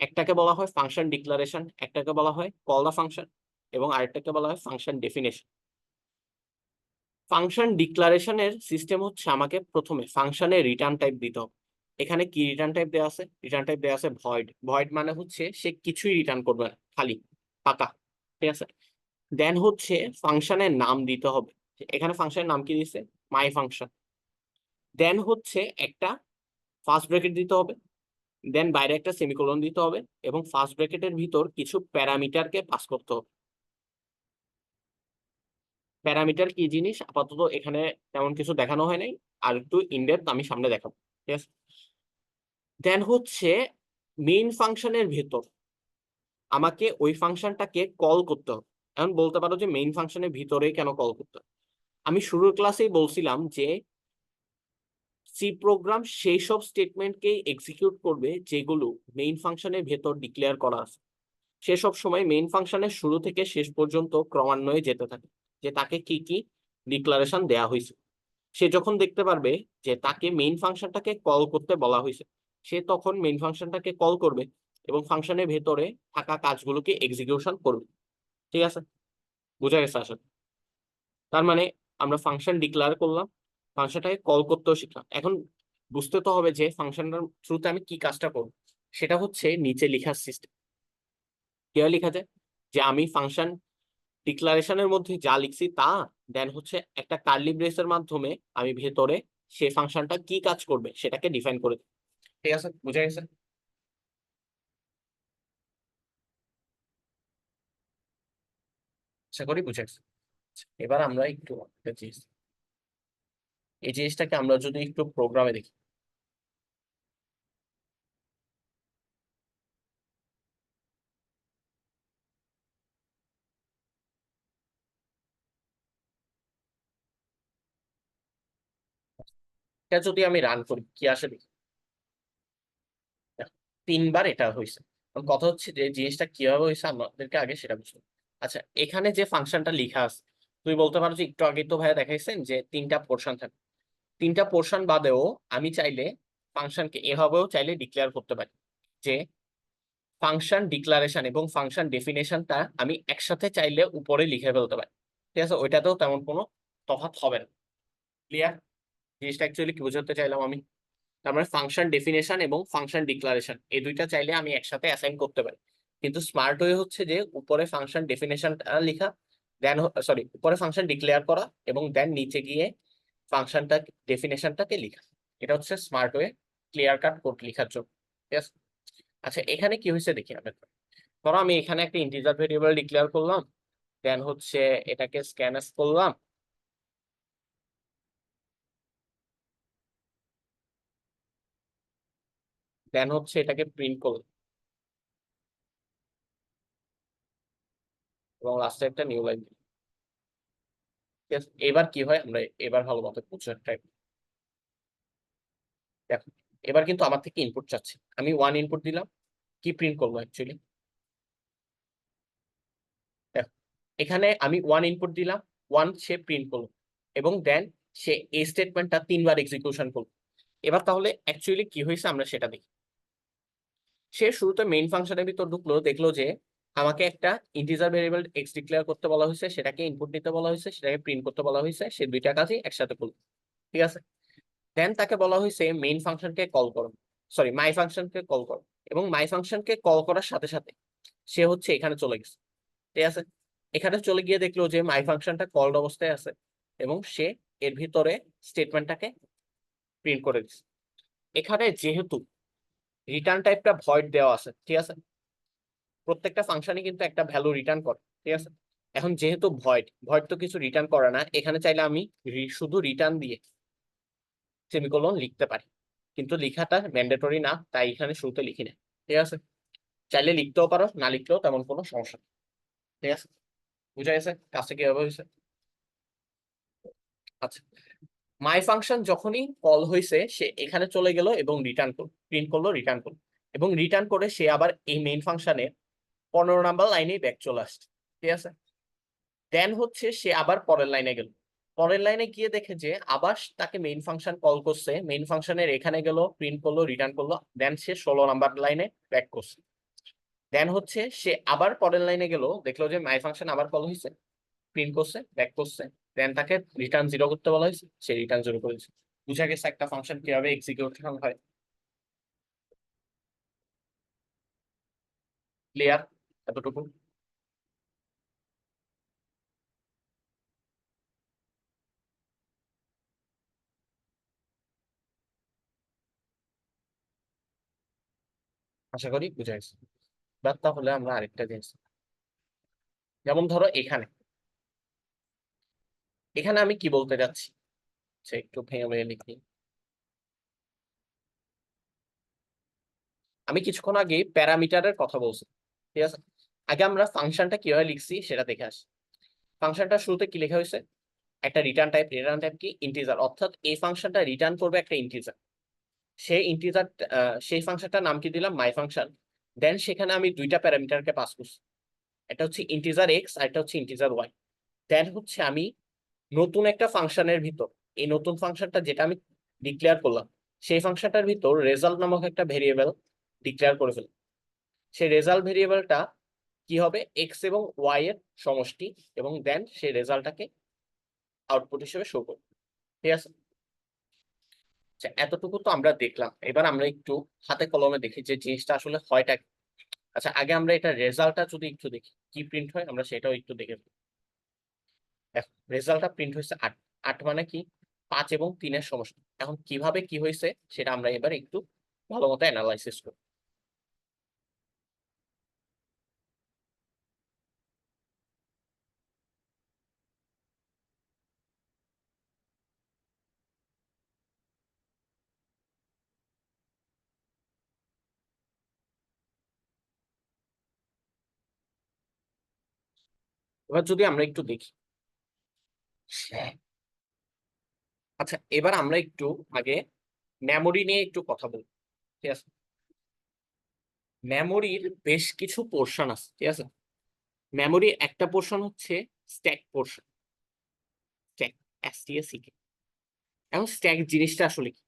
একটাকে বলা হয় ফাংশন ডিক্লারেশন, একটাকে বলা হয় কল দা ফাংশন, এবং আরেকটাকে বলা হয় ফাংশন ডেফিনেশন। ফাংশন ডিক্লারেশনের সিস্টেম হচ্ছে আমাকে প্রথমে ফাংশনে রিটার্ন টাইপ দিতে হবে। এখানে কি রিটার্ন টাইপ দেওয়া আছে? রিটার্ন টাইপ দেওয়া আছে ভয়েড। ভয়েড মানে হচ্ছে সে কিছুই রিটার্ন করবে না, খালি ফাঁকা। ঠিক আছে, দেন হচ্ছে ফাংশনের নাম দিতে হবে। এখানে ফাংশনের নাম কি দিচ্ছে? মাই ফাংশন। দেন হচ্ছে একটা ফার্স্ট ব্র্যাকেট দিতে হবে, দেন বাইরে একটা সেমিকোলন দিতে হবে, এবং ফার্স্ট ব্র্যাকেটের ভিতর কিছু প্যারামিটারকে পাস করতে হবে। প্যারামিটার কি জিনিস আপাতত এখানে তেমন কিছু দেখানো হয় নাই, আর একটু ইনডেপথ আমি সামনে দেখাবো। ঠিক আছে, দেন হচ্ছে মেইন ফাংশনের ভেতর আমাকে ওই ফাংশনটাকে কল করতে হবে। এখন বলতে পারো যে মেইন ফাংশনের ভিতরে কেন কল করতে হবে? আমি শুরুর ক্লাসেই বলছিলাম যে সি প্রোগ্রাম সেই সব স্টেটমেন্টকেই এক্সিকিউট করবে যেগুলো মেইন ফাংশনের ভেতর ডিক্লেয়ার করা আছে। সে সব সময় মেইন ফাংশনের শুরু থেকে শেষ পর্যন্ত ক্রমান্বয়ে যেতে থাকে যে তাকে কি কি ডিক্লারেশন দেয়া হয়েছে। সে যখন দেখতে পারবে যে তাকে মেইন ফাংশনটাকে কল করতে বলা হয়েছে, সে তখন মেইন ফাংশনটাকে কল করবে এবং ফাংশনের ভেতরে থাকা কাজগুলোকে এক্সিকিউশন করবে। ঠিক আছে, বোঝা গেছে আসলে? তার মানে আমরা ফাংশন ডিক্লেয়ার করলাম, ফাংশনটাকে কল করতেও শিখলাম। এখন বুঝতে তো হবে যে ফাংশনটার থ্রুতে আমি কি কাজটা করব। সেটা হচ্ছে নিচে লেখার সিস্টেম। কিভাবে লেখা যায়? যে আমি ফাংশন ডিক্লারেশনের মধ্যে যা লিখছি তা, দেন হচ্ছে একটা কার্লি ব্রেসের মাধ্যমে আমি ভেতরে সেই ফাংশনটা কি কাজ করবে সেটাকে ডিফাইন করে দিই। ঠিক আছে, বুঝা গেছে? আশা করি বুঝে গেছে। আচ্ছা, এবার আমরা একটু একটা জিনিস, এই জিনিসটাকে আমরা যদি একটু প্রোগ্রামে দেখি। এটা যদি আমি রান করি কি আসে দেখি। দেখো, 3বার এটা হয়েছে। এখন কথা হচ্ছে যে জিনিসটা কিভাবে হয়েছে আমাদেরকে আগে সেটা বুঝতে হবে। আচ্ছা, এখানে যে ফাংশনটা লেখা আছে, তুই বলতে পারো যে একটু আগে তো ভাইয়া দেখাইছেন যে 3টা পোর্শন থাকে। 3টা পোর্শন বাদেও আমি চাইলে ফাংশনকে এভাবেও চাইলে ডিক্লেয়ার করতে পারি যে ফাংশন ডিক্লারেশন এবং ফাংশন ডেফিনেশনটা আমি একসাথে চাইলে উপরে লিখে ফেলতে পারি। ঠিক আছে, ওইটাতেও তেমন কোনো তফাৎ হবে না। ক্লিয়ার? জিনিসটা অ্যাকচুয়ালি কি বোঝাতে চাইলাম আমি? তার মানে ফাংশন ডেফিনেশন এবং ফাংশন ডিক্লারেশন এই দুইটা চাইলে আমি একসাথে অ্যাসাইন করতে পারি। কিন্তু স্মার্ট ওয়ে হচ্ছে যে উপরে ফাংশন ডেফিনেশনটা লেখা, দেন সরি উপরে ফাংশন ডিক্লেয়ার করা এবং দেন নিচে গিয়ে ফাংশনটা ডেফিনেশনটাকে লেখা। এটা হচ্ছে smart way clear cut code লেখার জন্য। ঠিক আছে, আচ্ছা এখানে কি হয়েছে দেখি আমরা। ধরো আমি এখানে একটা ইন্টিজার ভেরিয়েবল ডিক্লেয়ার করলাম, দেন হচ্ছে এটাকে স্ক্যানএস করলাম, দেন হচ্ছে এটাকে প্রিন্ট করলাম, এবং লাস্টে একটা নিউ লাইন দিলাম। ঠিক আছে, এবার কি হয় আমরা এবার ভালো মতো বুঝে ট্রাই। দেখো, এবার কিন্তু আমার থেকে ইনপুট চাচ্ছে, আমি 1 ইনপুট দিলাম, কি প্রিন্ট করবো অ্যাকচুয়ালি? দেখো, এখানে আমি 1 ইনপুট দিলাম, 1 সে প্রিন্ট করলো, এবং দেন সে এই স্টেটমেন্টটা 3বার এক্সিকিউশন করলো। এবার তাহলে অ্যাকচুয়ালি কি হয়েছে আমরা সেটা দেখি। সে শুরুতে মেইন ফাংশনের ভিতর ঢুকলো, দেখলো যে আমাকে একটা ইন্টিজার ভেরিয়েবল এক্স ডিক্লেয়ার করতে বলা হয়েছে, সেটাকে ইনপুট দিতে বলা হয়েছে, সেটাকে প্রিন্ট করতে বলা হয়েছে, সে দুইটা কাজই একসাথে করলো। ঠিক আছে, দেন তাকে বলা হয়েছে মেইন ফাংশনকে কল করো, সরি মাই ফাংশনকে কল করো, এবং মাই ফাংশনকে কল করার সাথে সাথে সে হচ্ছে এখানে চলে গেছে। ঠিক আছে, এখানে চলে গিয়ে দেখলো যে মাই ফাংশনটা কলড অবস্থায় আছে এবং সে এর ভিতরে স্টেটমেন্টটাকে প্রিন্ট করে দিচ্ছে। এখানে যেহেতু রিটার্ন টাইপটা ভয়েড দেওয়া আছে, ঠিক আছে, প্রত্যেকটা ফাংশনই কিন্তু একটা ভ্যালু রিটার্ন করে, ঠিক আছে। এখন যেহেতু ভয়েড ভয়েড তো কিছু রিটার্ন করে না, এখানে চাইলে আমি শুধু রিটার্ন দিয়ে সেমিকোলন লিখতে পারি, কিন্তু লেখাটা ম্যান্ডেটরি না, তাই এখানে শুরুতে লিখি না, ঠিক আছে। চাইলে লিখতেও পারো, না লিখলেও তেমন কোনো সমস্যা নেই, ঠিক আছে। বুঝা গেছে কাজটা কিভাবে হয়েছে? আচ্ছা, মাই ফাংশন যখনই কল হয়েছে সে এখানে চলে গেল এবং রিটার্ন করলো, প্রিন্ট করলো, রিটার্ন করলো, এবং রিটার্ন করে সে আবার এই মেইন ফাংশনে 15 নম্বর লাইনে ব্যাক চলে আসছে, ঠিক আছে। দেন হচ্ছে সে আবার পরের লাইনে গেল, পরের লাইনে গিয়ে দেখে যে আবার তাকে মেইন ফাংশন কল করছে, মেইন ফাংশনের এখানে গেল, প্রিন্ট করলো, রিটার্ন করলো, দেন সে 16 নম্বর লাইনে ব্যাক করছে। দেন হচ্ছে সে আবার পরের লাইনে গেল, দেখলো যে মাই ফাংশন আবার কল হয়েছে, প্রিন্ট করছে, ব্যাক করছে, দেন তাকে রিটার্ন 0 করতে বলা হয়েছে, সে রিটার্ন 0 করেছে। বুঝা গেছে একটা ফাংশন কিভাবে এক্সিকিউশন হয়? ক্লিয়ার এতটুকু? আশা করি বুঝা গেছে। বাট তাহলে আমরা আরেকটা জিনিস, যেমন ধরো এখানে, এখানে আমি কি বলতে যাচ্ছি, সে একটু ভেঙে ভেঙে লিখি। আমি কিছুক্ষণ আগে প্যারামিটারের কথা বলছি, ঠিক আছে। আগে আমরা ফাংশনটা কিভাবে লিখছি সেটা দেখে আসি। ফাংশনটা শুরুতে কি লেখা হয়েছে? একটা রিটার্ন টাইপ, রিটার্ন টাইপ কি ইন্টিজার, অর্থাৎ এই ফাংশনটা রিটার্ন করবে একটা ইন্টিজার। সেই ইন্টিজার, সেই ফাংশনটার নাম কি দিলাম? মাই ফাংশন। দেন সেখানে আমি দুইটা প্যারামিটারকে পাস করছি, একটা হচ্ছে ইন্টিজার এক্স আর একটা হচ্ছে ইন্টিজার ওয়াই। দেন হচ্ছে আমি নতুন একটা ফাংশনের ভিতর, এই নতুন ফাংশনটা যেটা আমি ডিক্লেয়ার করলাম, সেই ফাংশনটার ভিতর রেজাল্ট নামক একটা ভেরিয়েবল ডিক্লেয়ার করে ফেললাম। সেই রেজাল্ট ভেরিয়েবলটা কি হবে? এক্স এবং ওয়াই এর সমষ্টি, এবং দেন সেই রেজাল্টটাকে আউটপুট হিসেবে শো করবে, ঠিক আছে। আচ্ছা, এতটুকু তো আমরা দেখলাম, এবার আমরা একটু হাতে কলমে দেখি যে জিনিসটা আসলে হয়টা কি। আচ্ছা, আগে আমরা এটা রেজাল্টটা যদি একটু দেখি কি প্রিন্ট হয়, আমরা সেটাও একটু দেখে ফেলি। দেখো, রেজাল্টটা প্রিন্ট হয়েছে 8। 8 মানে কি? 5 এবং 3 এর সমষ্টি। এখন কিভাবে কি হয়েছে সেটা আমরা এবার একটু ভালো মতো অ্যানালাইসিস করি। এবার যদি আমরা একটু দেখি, আচ্ছা এবার আমরা একটু আগে মেমোরি নিয়ে একটু কথা বলি, ঠিক আছে। মেমোরির বেশ কিছু পোর্শন আছে, ঠিক আছে। মেমোরির একটা পোর্শন হচ্ছে স্ট্যাক পোর্শন, স্ট্যাক, STACK। এখন স্ট্যাক জিনিসটা আসলে কি?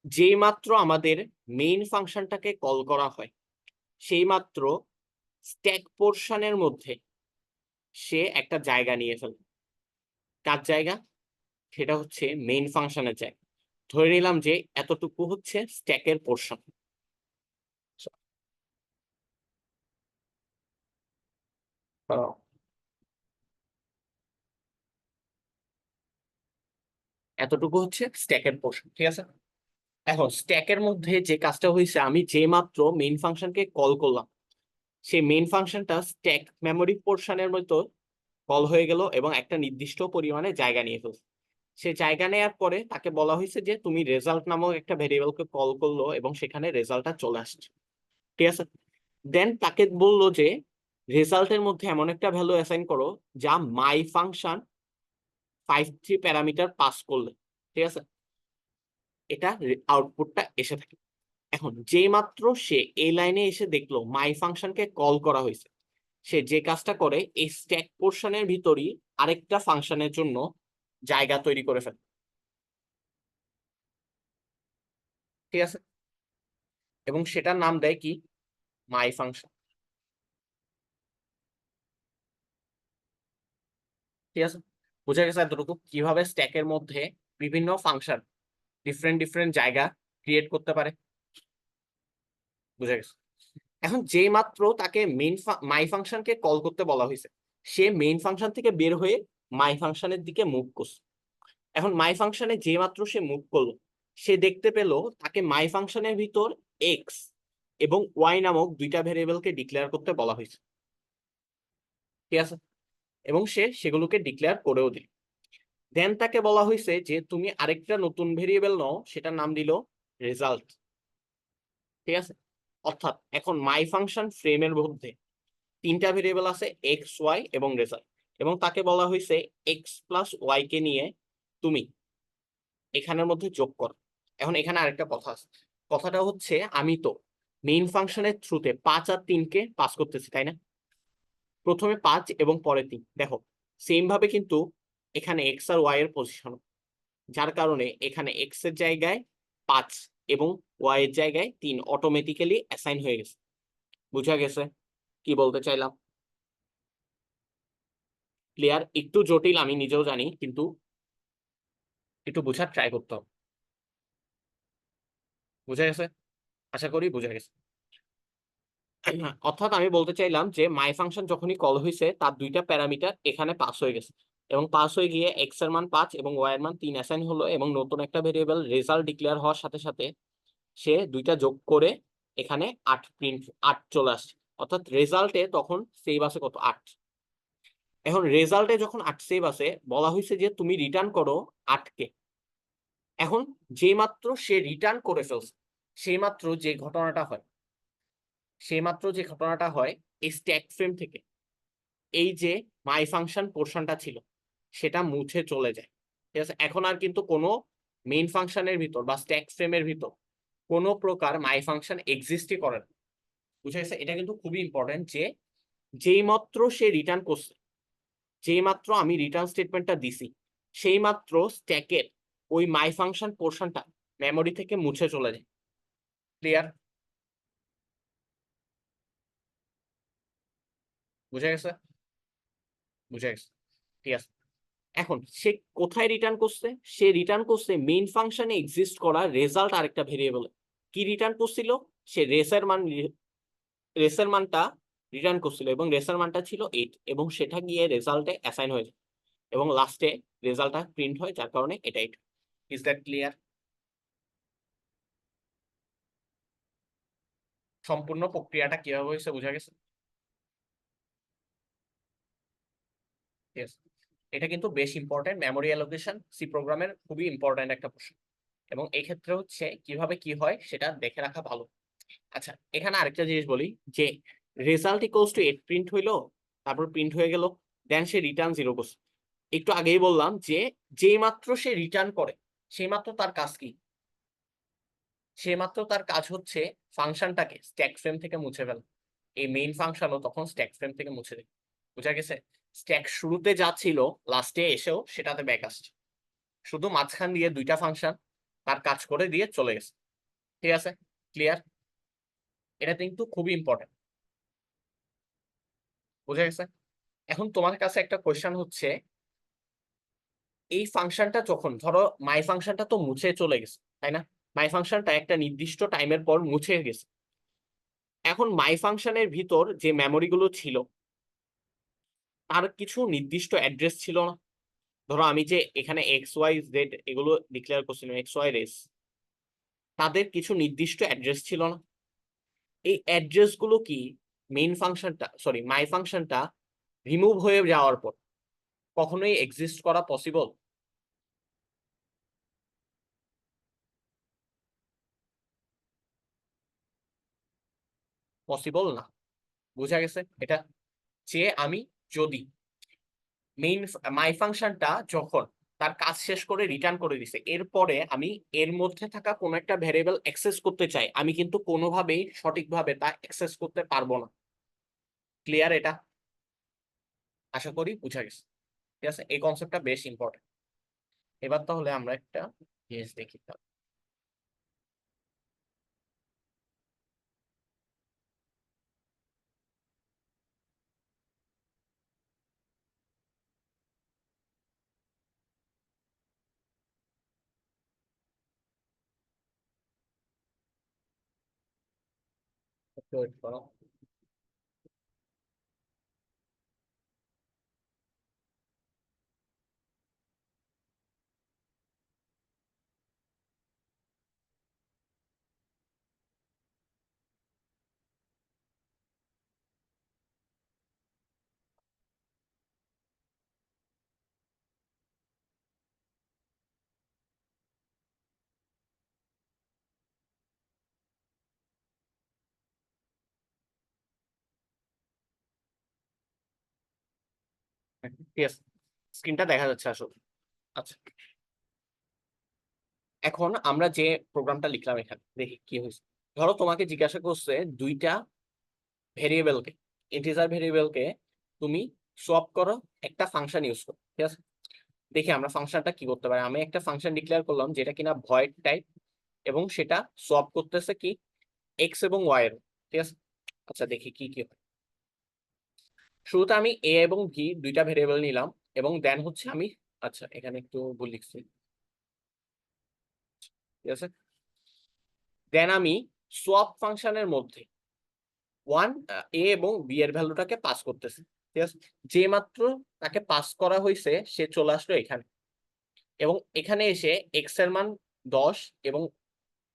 যেই মাত্র আমাদের মেইন ফাংশনটাকে কল করা হয়, সেই মাত্র স্ট্যাক পোর্শনের মধ্যে সে একটা জায়গা নিয়ে ফেলে। কার জায়গা? সেটা হচ্ছে মেইন ফাংশনের জায়গা। ধরে নিলাম যে এতটুকু হচ্ছে স্ট্যাকের পোর্শন। এতটুকু হচ্ছে স্ট্যাকের পোর্শন, ঠিক আছে। এখন স্ট্যাকের মধ্যে যে কাজটা হয়েছে, আমি যে মাত্র মেইন ফাংশনকে কল করলাম, সেই মেইন ফাংশনটা স্ট্যাক মেমোরি পোর্শনের মতো কল হয়ে গেল এবং একটা নির্দিষ্ট পরিমাণে জায়গা নিয়ে ফেলছে। সে জায়গা নেওয়ার পরে তাকে বলা হয়েছে যে তুমি রেজাল্ট নামক একটা ভেরিয়েবলকে কল করলো এবং সেখানে রেজাল্টটা চলে আসছে, ঠিক আছে। দেন তাকে বললো যে রেজাল্টের মধ্যে এমন একটা ভ্যালু অ্যাসাইন করো যা মাই ফাংশন 5 প্যারামিটার পাস করলে, ঠিক আছে, এটা আউটপুটটা এসে থাকে। এখন যে মাত্র সে এই লাইনে এসে দেখলো মাই ফাংশনকে কল করা হয়েছে, সে যে কাজটা করে এই স্ট্যাক পোর্শনের ভিতরই আরেকটা ফাংশনের জন্য জায়গা তৈরি করে ফেলে, ঠিক আছে, এবং সেটার নাম দেয় কি? মাই ফাংশন, ঠিক আছে। বুঝা গেছে এতটুকু কিভাবে স্ট্যাকের মধ্যে বিভিন্ন ফাংশন ডিফারেন্ট ডিফারেন্ট জায়গা ক্রিয়েট করতে পারে? বুঝা গেছে। এখন যেই মাত্র তাকে মেইন মাই ফাংশনকে কল করতে বলা হয়েছে, সে মেইন ফাংশন থেকে বের হয়ে মাই ফাংশনের দিকে মুভ করছে। এখন মাই ফাংশনে যে মাত্র সে মুভ করলো, সে দেখতে পেল তাকে মাই ফাংশনের ভিতর এক্স এবং ওয়াই নামক দুইটা ভেরিয়েবলকে ডিক্লেয়ার করতে বলা হয়েছে, ঠিক আছে, এবং সে সেগুলোকে ডিক্লেয়ার করেও দিল। দেন তাকে বলা হয়েছে যে তুমি আরেকটা নতুন ভেরিয়েবল নাও, সেটার নাম দিল রেজাল্ট, ঠিক আছে। অর্থাৎ এখন মাই ফাংশন ফ্রেমের মধ্যে তিনটা ভেরিয়েবল আছে, এক্স ওয়াই এবং রেজাল্ট, এবং তাকে বলা হয়েছে এক্স প্লাস ওয়াই কে নিয়ে তুমি এখানের মধ্যে যোগ করো। এখন এখানে আরেকটা কথা আছে, কথাটা হচ্ছে আমি তো মেইন ফাংশনের থ্রুতে 5 আর 3 কে পাস করতেছি, তাই না? প্রথমে 5 এবং পরে 3, দেখো সেম ভাবে কিন্তু এখানে এক্স আর ওয়াই এর পজিশন, যার কারণে এখানে এক্স এর জায়গায় 5 এবং ওয়াই এর জায়গায় 3 অটোমেটিক্যালি অ্যাসাইন হয়ে গেছে। বুঝা গেছে কি বলতে চাইলাম? ক্লিয়ার? একটু জটিল আমি নিজেও জানি, কিন্তু একটু বোঝার ট্রাই করতে হবে। বুঝা গেছে? আশা করি বুঝা গেছে। অর্থাৎ আমি বলতে চাইলাম যে মাই ফাংশন যখনই কল হয়েছে তার দুইটা প্যারামিটার এখানে পাস হয়ে গেছে, এবং পাস হয়ে গিয়ে এক্স এর মান 5 এবং ওয়াই এর মান 3 অ্যাসাইন হলো, এবং নতুন একটা ভেরিয়েবল রেজাল্ট ডিক্লেয়ার হওয়ার সাথে সাথে সে দুইটা যোগ করে এখানে 8 চলে আসছে। অর্থাৎ রেজাল্টে তখন সেভ আছে কত? 8। এখন রেজাল্টে যখন 8 সেভ আছে, বলা হয়েছে যে তুমি রিটার্ন করো 8 কে। এখন যে মাত্র সে রিটার্ন করে ফেলছে, সেই মাত্র যে ঘটনাটা হয়, সেই মাত্র যে ঘটনাটা হয়, এই স্ট্যাক ফ্রেম থেকে এই যে মাই ফাংশন পোর্শনটা ছিল সেটা মুছে চলে যায়, ঠিক আছে। এখন আর কিন্তু কোনো মেইন ফাংশনের ভিতর বা স্ট্যাক ফ্রেমের ভিতর কোনো প্রকার মাই ফাংশন এক্সিস্টই করে না। বুঝা গেছে? এটা কিন্তু খুবই ইম্পর্টেন্ট যে যেই মাত্র সে রিটার্ন করছে, যেই মাত্র আমি রিটার্ন স্টেটমেন্টটা দিছি, সেই মাত্র স্ট্যাকের ওই মাই ফাংশন পোর্শনটা মেমোরি থেকে মুছে চলে যায়। ক্লিয়ার? বুঝা গেছে? বুঝা গেছে, ঠিক আছে। এখন সে কোথায় রিটার্ন করছে? সে রিটার্ন করছে মেইন ফাংশনে এক্সিস্ট করা রেজাল্ট আরেকটা ভেরিয়েবল। কি রিটার্ন করছিল? সে রেসের মানটা রিটার্ন করছিল, এবং রেসের মানটা ছিল 8, এবং সেটা গিয়ে রেজাল্টে অ্যাসাইন হয়ে যায়, এবং লাস্টে রেজাল্টটা প্রিন্ট হয়, যার কারণে এটা 8। Is that clear? সম্পূর্ণ প্রক্রিয়াটা কিভাবে হয়েছে বোঝা গেছে? ঠিক আছে, এটা কিন্তু বেশ ইম্পর্টেন্ট, মেমোরি অ্যালোকেশন সি প্রোগ্রামের খুবই ইম্পর্টেন্ট একটা প্রশ্ন, এবং এই ক্ষেত্রে হচ্ছে কিভাবে কি হয় সেটা দেখে রাখা ভালো। আচ্ছা, এখানে আরেকটা জিনিস বলি যে রেজাল্ট ইকুয়ালস টু 8 প্রিন্ট হইলো, তারপর প্রিন্ট হয়ে গেল, দেন সে রিটার্ন 0 করছে। একটু আগেই বললাম যে যেই মাত্র সে রিটার্ন করে, সেই মাত্র তার কাজ কি? সেই মাত্র তার কাজ হচ্ছে ফাংশনটাকে স্ট্যাক ফ্রেম থেকে মুছে ফেলা। এই মেইন ফাংশনও তখন স্ট্যাক ফ্রেম থেকে মুছে দেয়। বুঝা গেছে? স্ট্যাক শুরুতে যা ছিল লাস্টে এসেও সেটাতে ব্যাক আসছে, শুধু মাঝখান দিয়ে দুইটা ফাংশন তার কাজ করে দিয়ে চলে গেছে। ঠিক আছে? ক্লিয়ার? এটা কিন্তু খুবই ইম্পর্টেন্ট। বুঝা গেছে? এখন তোমার কাছে একটা কোয়েশ্চেন হচ্ছে, এই ফাংশনটা যখন ধরো মাই ফাংশনটা তো মুছে চলে গেছে, তাই না? মাই ফাংশনটা একটা নির্দিষ্ট টাইমের পর মুছে গেছে। এখন মাই ফাংশনের ভিতর যে মেমোরি গুলো ছিল তার কিছু নির্দিষ্ট অ্যাড্রেস ছিল না? ধরো আমি যে এখানে এক্স ওয়াই জেড এগুলো ডিক্লেয়ার করছিলাম, এক্স ওয়াই রেস, তাদের কিছু নির্দিষ্ট অ্যাড্রেস ছিল না? এই অ্যাড্রেস গুলো কি মেইন ফাংশনটা, সরি মাই ফাংশনটা রিমুভ হয়ে যাওয়ার পর কখনোই এক্সিস্ট করা পসিবল? পসিবল না। বুঝা গেছে এটা? যে আমি যদি মেইন মাই ফাংশনটা যখন তার কাজ শেষ করে রিটার্ন করে দিছে, এরপরে আমি এর মধ্যে থাকা কোনো একটা ভ্যারিয়েবল অ্যাক্সেস করতে চাই, আমি কিন্তু কোনোভাবেই সঠিকভাবে তা অ্যাক্সেস করতে পারবো না। ক্লিয়ার এটা? আশা করি বুঝা গেছে। ঠিক আছে, এই কনসেপ্টটা বেশ ইম্পর্টেন্ট। এবার তাহলে আমরা একটা জিনিস দেখি। একটু wait করো। ঠিক আছে, স্ক্রিনটা দেখা যাচ্ছে আসলে। আচ্ছা, এখন আমরা যে প্রোগ্রামটা লিখলাম এখানে দেখি কি হয়েছে। ধরো তোমাকে জিজ্ঞাসা করছে দুইটা ভেরিয়েবলকে, ইন্টিজার ভেরিয়েবলকে তুমি সোয়াপ করো একটা ফাংশন ইউজ করো। ঠিক আছে, দেখি আমরা ফাংশনটা কি করতে পারি। আমি একটা ফাংশন ডিক্লেয়ার করলাম যেটা কিনা ভয়েড টাইপ, এবং সেটা সোয়াপ করতেছে কি এক্স এবং ওয়াই এর। ঠিক আছে, আচ্ছা দেখি কি কি হয়। শুরুতে আমি এ এবং ভি দুইটা ভেরিয়েবল নিলাম, এবং দেন হচ্ছে আমি, আচ্ছা এখানে একটু ভুল লিখছি। ঠিক আছে, দেন আমি সোয়াপ ফাংশনের মধ্যে ওয়ান এ এবং বি এর ভ্যালুটাকে পাস করতেছি। ঠিক আছে, যে মাত্র তাকে পাস করা হয়েছে সে চলে আসলো এখানে, এবং এখানে এসে এক্স এর মান 10 এবং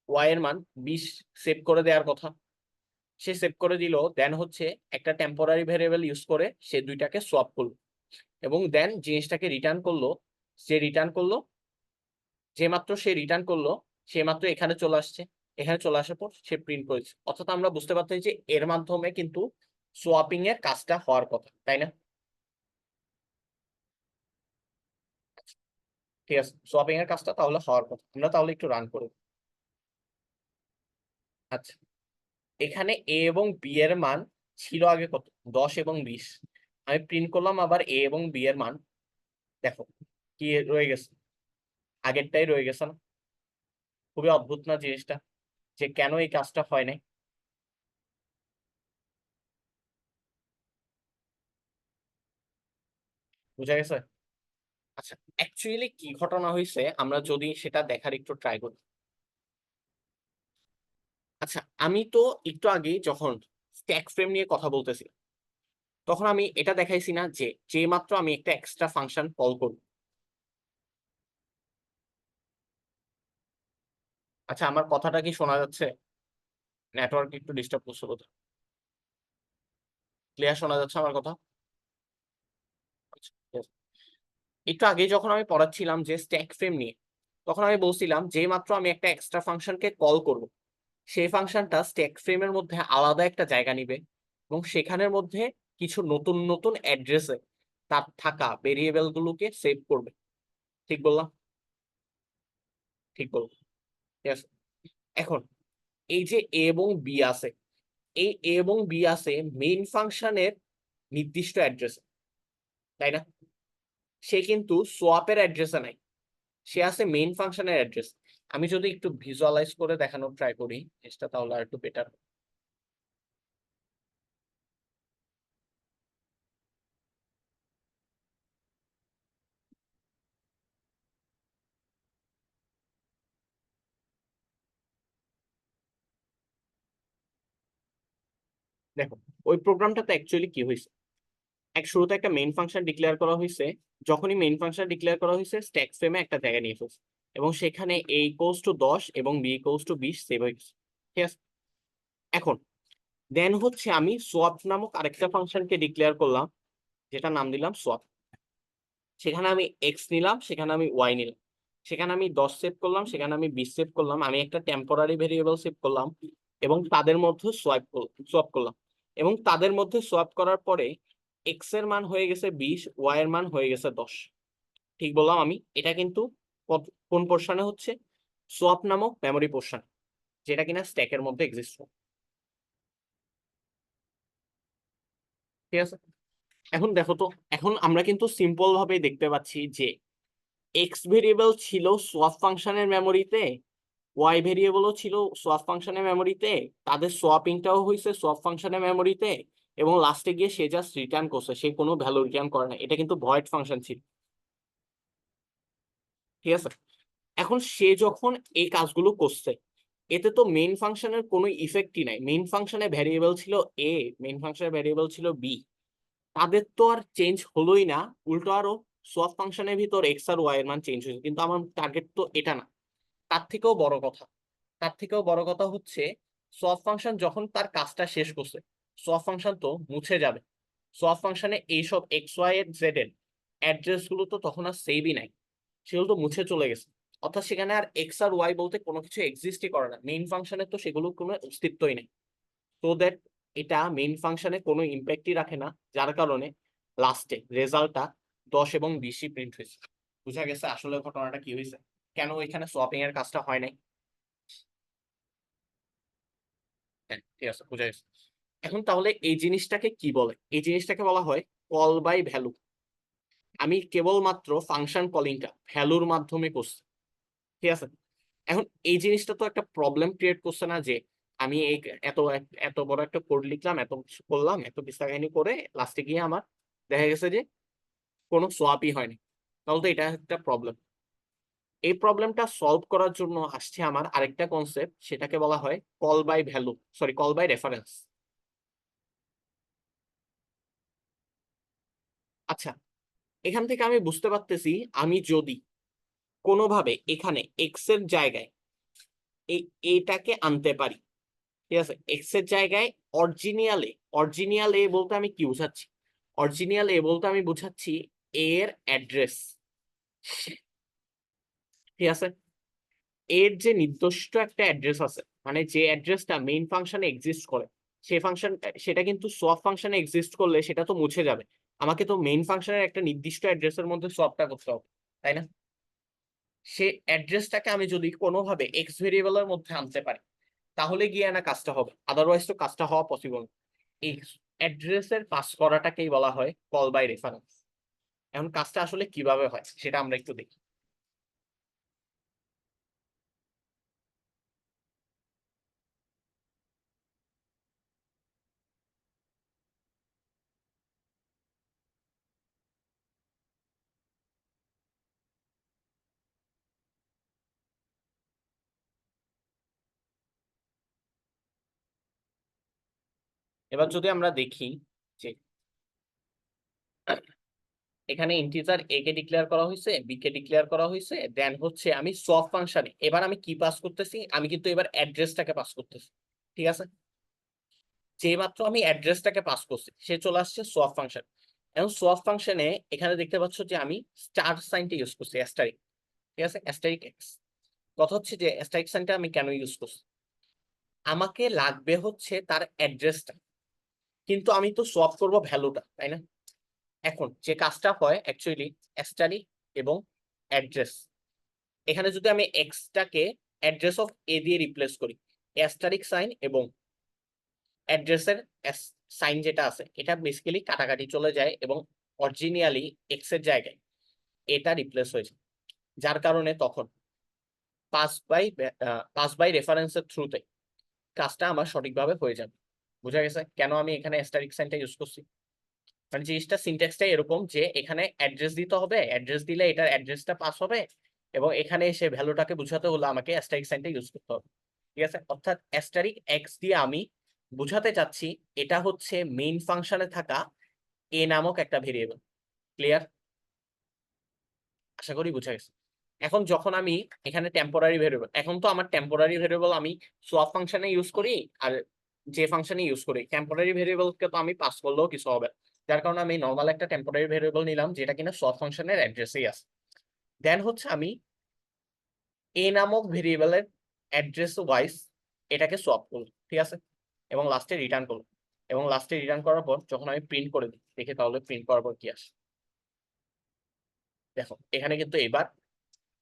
ওয়াই এর মান 20 সেভ করে দেওয়ার কথা। সে সেভ করে দিল, দেন হচ্ছে একটা টেম্পোরারি ভেরিয়েবল ইউজ করে সে দুইটাকে সোয়াপ করলো, এবং দেন জিনিসটাকে রিটার্ন করলো। সে রিটার্ন করলো, যে মাত্র সে রিটার্ন করলো সে মাত্র এখানে চলে আসছে। এখানে চলে আসার পর সে প্রিন্ট করেছে, অর্থাৎ আমরা বুঝতে পারছি যে এর মাধ্যমে কিন্তু সোয়াপিং এর কাজটা হওয়ার কথা, তাই না? ঠিক আছে, সোয়াপিং এর কাজটা তাহলে হওয়ার কথা, আমরা তাহলে একটু রান করি। আচ্ছা, এখানে এ এবং বি এর মান ছিল আগে কত, 10 এবং 20। আমি প্রিন্ট করলাম আবার এ এবং বি এর মান, দেখো কি রয়ে গেছে, আগেরটাই রয়ে গেছে না? খুবই অদ্ভুত না জিনিসটা, যে কেন এই কাজটা হয় নাই? বুঝা গেছে? আচ্ছা, অ্যাকচুয়ালি কি ঘটনা হয়েছে আমরা যদি সেটা দেখার একটু ট্রাই করি। আচ্ছা, আমি তো একটু আগে যখন স্ট্যাক ফ্রেম নিয়ে কথা বলতেছি, তখন আমি এটা দেখাইছি না যে যে মাত্র আমি একটা এক্সট্রা ফাংশন কল করব। আচ্ছা, আমার কথাটা কি শোনা যাচ্ছে? নেটওয়ার্ক একটু ডিস্টার্ব করছে বোধ, ক্লিয়ার শোনা যাচ্ছে আমার কথা? আচ্ছা, yes। একটু আগে যখন আমি পড়াচ্ছিলাম যে স্ট্যাক ফ্রেম নিয়ে, তখন আমি বলছিলাম যে মাত্র আমি একটা এক্সট্রা ফাংশনকে কল করব, সেই ফাংশনটা স্ট্যাক ফ্রেমের মধ্যে আলাদা একটা জায়গা নিবে, এবং সেখানের মধ্যে কিছু নতুন নতুন অ্যাড্রেসে তার থাকা ভেরিয়েবল গুলোকে সেভ করবে। ঠিক বললাম? ঠিক বললাম? ঠিক আছে, এখন এই যে এ এবং বি আছে, এই এ এবং বি আছে মেইন ফাংশনের নির্দিষ্ট অ্যাড্রেস, তাই না? সে কিন্তু সোয়াপের অ্যাড্রেসে নাই, সে আছে মেইন ফাংশনের অ্যাড্রেস। আমি যদি একটু ভিজুয়ালাইজ করে দেখানোর ট্রাই করি জিনিসটা, তাহলে আর একটু বেটার। দেখো, ওই প্রোগ্রামটাতে অ্যাকচুয়ালি কি হয়েছে, এক শুরুতে একটা মেইন ফাংশন ডিক্লেয়ার করা হয়েছে। যখনই মেইন ফাংশন ডিক্লেয়ার করা হয়েছে স্ট্যাক ফ্রেমে একটা জায়গা নিয়ে ফেলছে, এবং সেখানে এ ইকুয়ালস টু 10 এবং বি ইকুয়ালস টু 20 সেভ হয়ে গেছে। ঠিক আছে, এখন দেন হচ্ছে আমি সোয়াপ নামক আরেকটা ফাংশনকে ডিক্লেয়ার করলাম, যেটা নাম দিলাম সোয়াপ। সেখানে আমি এক্স নিলাম, সেখানে আমি ওয়াই নিলাম, সেখানে আমি 10 সেভ করলাম, সেখানে আমি 20 সেভ করলাম, আমি একটা টেম্পোরারি ভেরিয়েবল সেভ করলাম, এবং তাদের মধ্যে সোয়াপ করলাম, এবং তাদের মধ্যে সোয়াপ করার পরে এক্স এর মান হয়ে গেছে 20, ওয়াই এর মান হয়ে গেছে 10। ঠিক বললাম আমি? এটা কিন্তু কোন পোর্শনে হচ্ছে, সোয়াপ নামক মেমোরি পোর্শন, যেটা কিনা স্ট্যাকের মধ্যে এক্সিস্ট করে। ঠিক আছে, এখন দেখো তো, এখন আমরা কিন্তু সিম্পল ভাবে দেখতে পাচ্ছি যে এক্স ভেরিয়েবল ছিল সোয়াপ ফাংশনের মেমোরিতে, ওয়াই ভেরিয়েবলও ছিল সোয়াপ ফাংশনের মেমোরিতে, তাদের সোয়াপিংটাও হয়েছে সোয়াপ ফাংশনের মেমোরিতে, এবং লাস্টে গিয়ে সে জাস্ট রিটার্ন করছে, সে কোনো ভ্যালু রিটার্ন করে না, এটা কিন্তু ভয়েড ফাংশন ছিল। ঠিক আছে, এখন সে যখন এই কাজগুলো করছে, এতে তো মেইন ফাংশনের কোনো ইফেক্টই নাই। মেইন ফাংশনে ভ্যারিয়েবল ছিল এ, মেইন ফাংশনের ভ্যারিয়েবল ছিল বি, তাদের তো আর চেঞ্জ হলোই না, উল্টো আরো সোয়াপ ফাংশনের ভিতর এক্স আর ওয়াই এর মান চেঞ্জ হয়েছে, কিন্তু আমার টার্গেট তো এটা না। তার থেকেও বড় কথা, তার থেকেও বড় কথা হচ্ছে সোয়াপ ফাংশন যখন তার কাজটা শেষ করছে, সোয়াপ ফাংশন তো মুছে যাবে। সোয়াপ ফাংশনে এইসব এক্স ওয়াই এর জেড এর অ্যাড্রেস গুলো তো তখন আর সেভই নাই, সেগুলো তো মুছে চলে গেছে। অর্থাৎ সেখানে আর এক্স আর ওয়াই বলতে কোনো কিছু এক্সিস্টই করে না, মেইন ফাংশনে তো সেগুলো কোনো অস্তিত্বই নেই। তো দ্যাট এটা মেইন ফাংশনে কোনো ইম্প্যাক্টই রাখে না, যার কারণে লাস্টে রেজাল্টটা 10 এবং 20ই প্রিন্ট হয়েছে। বুঝা গেছে আসলে ঘটনাটা কি হয়েছে, কেন এখানে সোয়াপিং এর কাজটা হয় নাই। হ্যাঁ ঠিক আছে, বুঝা গেছে। এখন তাহলে এই জিনিসটাকে কি বলে, এই জিনিসটাকে বলা হয় কল বাই ভ্যালু। আমি কেবলমাত্র ফাংশন কলিংটা ভ্যালুর মাধ্যমে করছি, ঠিক আছে। এখন এই জিনিসটা তো একটা প্রবলেম ক্রিয়েট করছে না, যে আমি এই এত এত বড় একটা কোড লিখলাম, এত কিছু করলাম, এত কিস্তা কাহিনী করে লাস্টে গিয়ে আমার দেখা গেছে যে কোনো সোয়াপই হয়নি। তাহলে তো এটা একটা প্রবলেম। এই প্রবলেমটা সলভ করার জন্য আসছে আমার আরেকটা কনসেপ্ট, সেটাকে বলা হয় call by value, sorry call by reference. আচ্ছা, এখান থেকে আমি বুঝতে পারতেছি, আমি যদি কোনোভাবে এখানে এক্স এর জায়গায় এই এটাকে আনতে পারি, ঠিক আছে, এক্স এর জায়গায় অরিজিনাল এ, অরিজিনাল এ বলতে আমি কি বুঝাচ্ছি, অরিজিনাল এ বলতে আমি বুঝাচ্ছি এর অ্যাড্রেস, ঠিক আছে। এর যে নির্দিষ্ট একটা অ্যাড্রেস আছে, মানে যে অ্যাড্রেসটা মেইন ফাংশনে এক্সিস্ট করে, সেই ফাংশন, সেটা কিন্তু সোয়াপ ফাংশনে এক্সিস্ট করলে সেটা তো মুছে যাবে। আমাকে তো মেইন ফাংশনের একটা নির্দিষ্ট অ্যাড্রেসের মধ্যে সোয়াপটা করতে হবে, তাই না? সে অ্যাড্রেসটাকে আমি যদি কোনোভাবে এক্স ভেরিয়েবলের মধ্যে আনতে পারি, তাহলে গিয়ে না কাজটা হবে, আদারওয়াইজ তো কাজটা হওয়া পসিবল। এই অ্যাড্রেসের পাস করাটাকেই বলা হয় কল বাই রেফারেন্স। এখন কাজটা আসলে কিভাবে হয় সেটা আমরা একটু দেখি। এবার যদি আমরা দেখি যে এখানে ইন্টিজার এ কে ডিক্লেয়ার করা হয়েছে, বি কে ডিক্লেয়ার করা হয়েছে, দেন হচ্ছে আমি সব ফাংশনে এবার আমি কি পাস করতেছি, আমি কিন্তু এবার অ্যাড্রেসটাকে পাস করতেছি, ঠিক আছে। যে মাত্র আমি অ্যাড্রেসটাকে পাস করছি সে চলে আসছে সোয়াপ ফাংশন। এখন সোয়াপ ফাংশনে এখানে দেখতে পাচ্ছ যে আমি স্টার সাইনটা ইউজ করছি, অ্যাস্টারিক, ঠিক আছে, অ্যাস্টারিক এক্স। কথা হচ্ছে যে অ্যাস্টারিক সাইনটা আমি কেন ইউজ করছি, আমাকে লাগবে হচ্ছে তার অ্যাড্রেসটা, কিন্তু আমি তো সোয়াপ করব ভ্যালুটা, তাই না? এখন যে কাজটা হয় অ্যাকচুয়ালি অ্যাস্টারিক এবং অ্যাড্রেস, এখানে যদি আমি এক্সটাকে অ্যাড্রেস অফ এ দিয়ে রিপ্লেস করি, অ্যাস্টারিক সাইন এবং অ্যাড্রেসের সাইন যেটা আছে এটা বেসিক্যালি কাটাকাটি চলে যায় এবং অরিজিনালি এক্স এর জায়গায় এটা রিপ্লেস হয়েছে, যার কারণে তখন পাস বাই পাস বাই রেফারেন্সের থ্রুতে কাজটা আমার সঠিকভাবে হয়ে যাবে। বুঝা গেছে কেন আমি এখানে অ্যাস্টারিক সাইনটা ইউজ করছি? মানে জিনিসটা সিনট্যাক্সটা এরকম যে এখানে অ্যাড্রেস দিতে হবে, অ্যাড্রেস দিলে এটার অ্যাড্রেসটা পাস হবে, এবং এখানে এসে ভ্যালুটাকে বুঝাতে হলে আমাকে অ্যাস্টারিক সাইনটা ইউজ করতে হবে, ঠিক আছে। অর্থাৎ অ্যাস্টারিক এক্স দিয়ে আমি বুঝাতে চাচ্ছি এটা হচ্ছে মেইন ফাংশনে থাকা এ নামক একটা ভেরিয়েবল। ক্লিয়ার? আশা করি বুঝা গেছে। এখন যখন আমি এখানে টেম্পোরারি ভেরিয়েবল, এখন তো আমার টেম্পোরারি ভেরিয়েবল আমি সোয়াপ ফাংশনে ইউজ করি আর যে ফাংশনে ইউজ করি, টেম্পোরারি ভেরিয়েবলকে তো আমি পাস করলেও কিছু হবে না। যার কারণে আমি নর্মাল একটা টেম্পোরারি ভেরিয়েবল নিলাম যেটা কিনা সোয়াপ ফাংশনের অ্যাড্রেসেই আছে। দেন হচ্ছে আমি এ নামক ভেরিয়েবলের অ্যাড্রেস ওয়াইজ এটাকে সোয়াপ করলো, ঠিক আছে, এবং লাস্টে রিটার্ন করলো। এবং লাস্টে রিটার্ন করার পর যখন আমি প্রিন্ট করে দিই, দেখি তাহলে প্রিন্ট করার পর কি আসে। দেখো এখানে কিন্তু এবার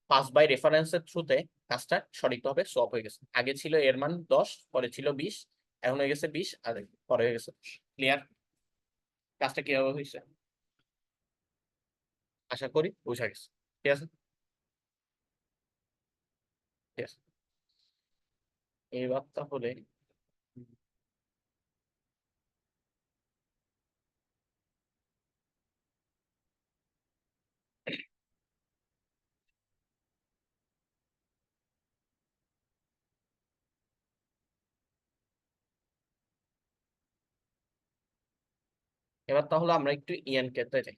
পাস বাই রেফারেন্সের থ্রুতে কাজটা সঠিকভাবে সোয়াপ হয়ে গেছে। আগে ছিল এর মান 10, পরে ছিল 20, এখন হয়ে গেছে 20, আর পরে হয়ে গেছে 10। ক্লিয়ার? কাজটা কিভাবে হয়েছে আশা করি বোঝা গেছে। ঠিক আছে, ঠিক আছে। এইবার তাহলে এবার তাহলে আমরা একটু ইয়ান কেতে যাই।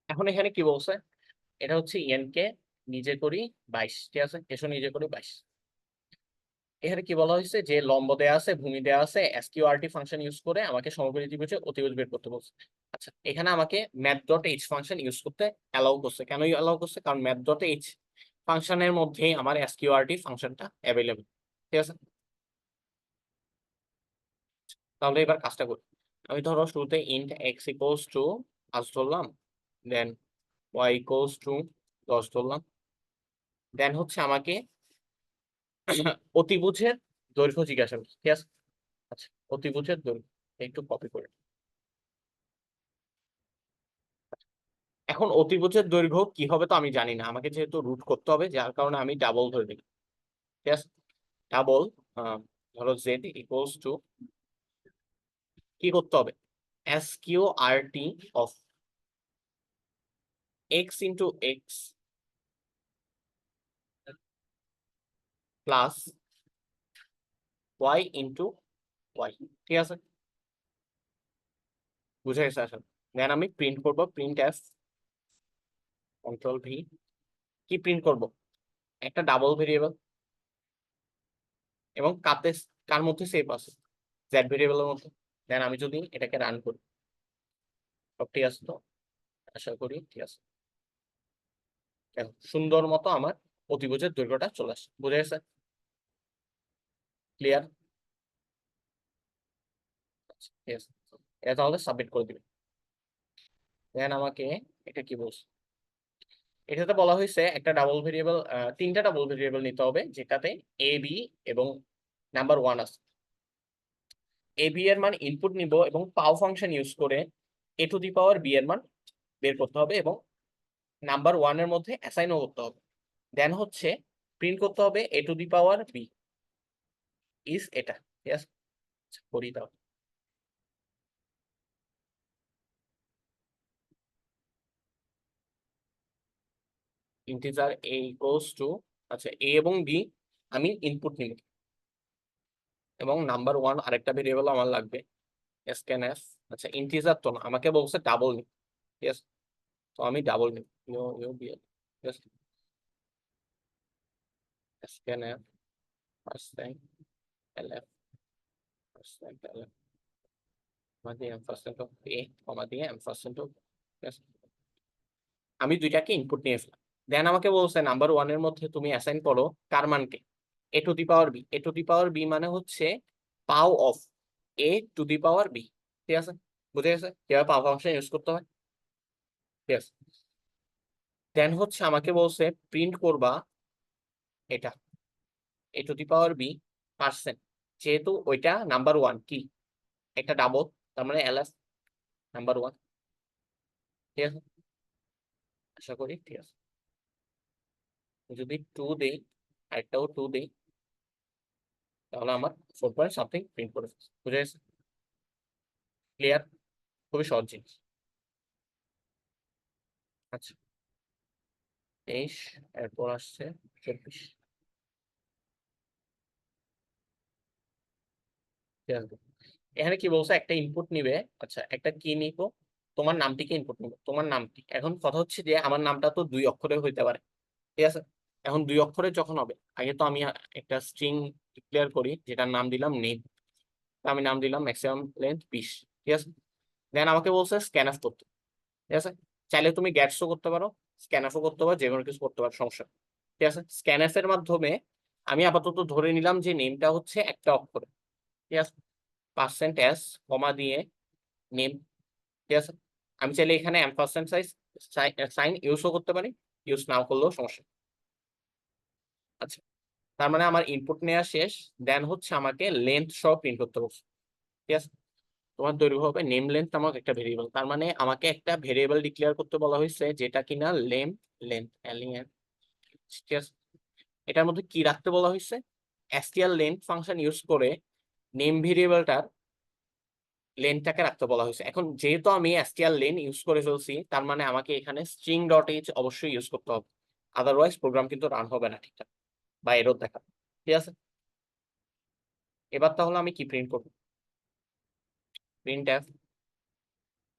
এখন এখানে কি বলছে, এটা হচ্ছে ইয়ান কে নিজে করি 22, ঠিক আছে, এসো নিজে করি 22। এখানে কি বলা হয়েছে যে লম্ব দেয়া আছে, ভূমি দেয়া আছে, এসকিউআরটি ফাংশন ইউজ করে আমাকে সমকোণী ত্রিভুজের অতিভুজ বের করতে বলছে। আচ্ছা, এখানে আমাকে math dot H function use করতে অ্যালাউ করছে। কেন অ্যালাউ করছে? কারণ ম্যাথ ডট এইচ ফাংশনের মধ্যেই আমার এসকিউআরটি ফাংশনটা অ্যাভেলেবল। ঠিক আছে, তাহলে এবার কাজটা করি। আমি ধরো শুরুতে ইন্ট এক্স ইকুয়ালস টু 5 ধরলাম, দেন ওয়াই ইকুয়ালস টু 10 ধরলাম, দেন হচ্ছে আমাকে অতিভুজের দৈর্ঘ্য জিজ্ঞাসা করছে। ঠিক আছে, আচ্ছা অতিভুজের দৈর্ঘ্য একটু কপি করে। এখন অতিভুজের দৈর্ঘ্য কি হবে তো আমি জানি না, আমাকে যেহেতু রুট করতে হবে, যার কারণে আমি ডাবল ধরে দিই। ঠিক আছে, ডাবল, ধরো জেড ইকুয়ালস টু কি করতে হবে, S Q R T of x into x plus y into y. ঠিক আছে, বুঝে গেছে আসলে। দেন আমি প্রিন্ট করবো, প্রিন্ট এফ কন্ট্রোল ভি। কি প্রিন্ট করব, একটা ডাবল ভেরিয়েবল এবং কার মধ্যে সেভ আছে, জেড ভেরিয়েবলের মধ্যে। দেন আমি যদি এটাকে রান করি, সব ঠিক আছে তো, আশা করি ঠিক আছে। দেখো সুন্দর মতো আমার অতিভুজের দৈর্ঘ্যটা চলে আসে, বুঝে গেছে, ক্লিয়ার? ঠিক আছে, এটা তাহলে সাবমিট করে দিবে। দেন আমাকে এটা কি বলছে, এটাতে বলা হয়েছে একটা ডাবল ভেরিয়েবল, তিনটা ডাবল ভেরিয়েবল নিতে হবে যেটাতে এ বি এবং নাম্বার 1 আছে। এ বি এর মান ইনপুট নিব এবং পাও ফাংশন ইউজ করে এ টু দি পাওয়ার বি এর মান বের করতে হবে এবং নাম্বার 1 এর মধ্যে অ্যাসাইনও করতে হবে। দেন হচ্ছে প্রিন্ট করতে হবে A to the power B is এটা। ঠিক আছে, করি দাও। ইন্টিজার এ ইকুয়ালস টু, আচ্ছা এ এবং বি আমি ইনপুট নিব এবং নাম্বার 1 আরেকটা ভেরিয়েবল আমার লাগবে, স্ক্যানএফ। আচ্ছা ইন্টিজার তো না, আমাকে বলছে ডাবল নিব। ঠিক আছে, তো আমি ডাবল নিব, ইউ ইউ বি এল। ঠিক আছে, scanf percent LF percent LF comma দিয়ে M percent of A comma দিয়ে এম পার্সেন্ট অফ। ঠিক আছে, আমি দুইটাকে ইনপুট নিয়ে ফেলাম। দেন আমাকে বলছে নাম্বার 1 এর মধ্যে তুমি অ্যাসাইন করো কার মানকে, A to the power B. A to the power B মানে হচ্ছে pow of A to the power B. ঠিক আছে, বুঝে গেছে কিভাবে পাও ফাংশন ইউজ করতে হয়। ঠিক আছে, দেন হচ্ছে আমাকে বলছে প্রিন্ট করবা এটা A to the power B percent, যেহেতু ওইটা নাম্বার 1 কি একটা ডাবল, তার মানে এলএস নাম্বার 1। ঠিক আছে, আশা করি ঠিক আছে। যদি 2 দেই, আরেকটাও 2 দেই, তাহলে আমার 4 পয়েন্ট সামথিং প্রিন্ট করে ফেলছে। বুঝে গেছে, ক্লিয়ার? খুবই সহজ জিনিস। আচ্ছা 23, এরপর আসছে 24। ঠিক আছে, এখানে কি বলছে একটা ইনপুট নিবে। আচ্ছা একটা কি নিব, তোমার নামটিকে ইনপুট নিব, তোমার নামটি। এখন কথা হচ্ছে যে আমার নামটা তো 2 অক্ষরের হইতে পারে। ঠিক আছে, এখন 2 অক্ষরের যখন হবে, আগে তো আমি একটা স্ট্রিং ডিক্লেয়ার করি যেটার নাম দিলাম নেম। আমি নাম দিলাম ম্যাক্সিমাম লেন্থ 20। ঠিক আছে, দেন আমাকে বলছে স্ক্যানএফ করতে। ঠিক আছে, চাইলে তুমি গ্যাটসও করতে পারো, স্ক্যানএফও করতে পারো, যে কোনো কিছু করতে পারো, সমস্যা নেই। ঠিক আছে, স্ক্যানএফ এর মাধ্যমে আমি আপাতত ধরে নিলাম যে নেমটা হচ্ছে একটা অক্ষরে। ঠিক আছে, পার্সেন্ট এস কমা দিয়ে নেম। ঠিক আছে, আমি চাইলে এখানে এম্পারসেন্ট সাইন ইউজও করতে পারি, ইউজ নাও করলেও সমস্যা নেই। আচ্ছা, তার মানে আমার ইনপুট নেওয়া শেষ। দেন হচ্ছে আমাকে লেন্থ সহ প্রিন্ট করতে বলছে। ঠিক আছে, তোমার দৈর্ঘ্য হবে নেম লেন্থ নামক একটা ভেরিয়েবল। তার মানে আমাকে একটা ভেরিয়েবল ডিক্লেয়ার করতে বলা হয়েছে যেটা কিনা লেম লেন্থ এলিয়েন। ঠিক আছে, এটার মধ্যে কি রাখতে বলা হয়েছে, str লেন্থ ফাংশন ইউজ করে নেম ভেরিয়েবলটার লেনটাকে রাখতে বলা হয়েছে। এখন যেহেতু আমি str লেন ইউজ করে ফেলছি, তার মানে আমাকে এখানে স্ট্রিং ডট এইচ অবশ্যই ইউজ করতে হবে, আদারওয়াইজ প্রোগ্রাম কিন্তু রান হবে না ঠিকঠাক বা এরর দেখাবে। ঠিক আছে, এবার তাহলে আমি কি প্রিন্ট করব, প্রিন্ট এফ।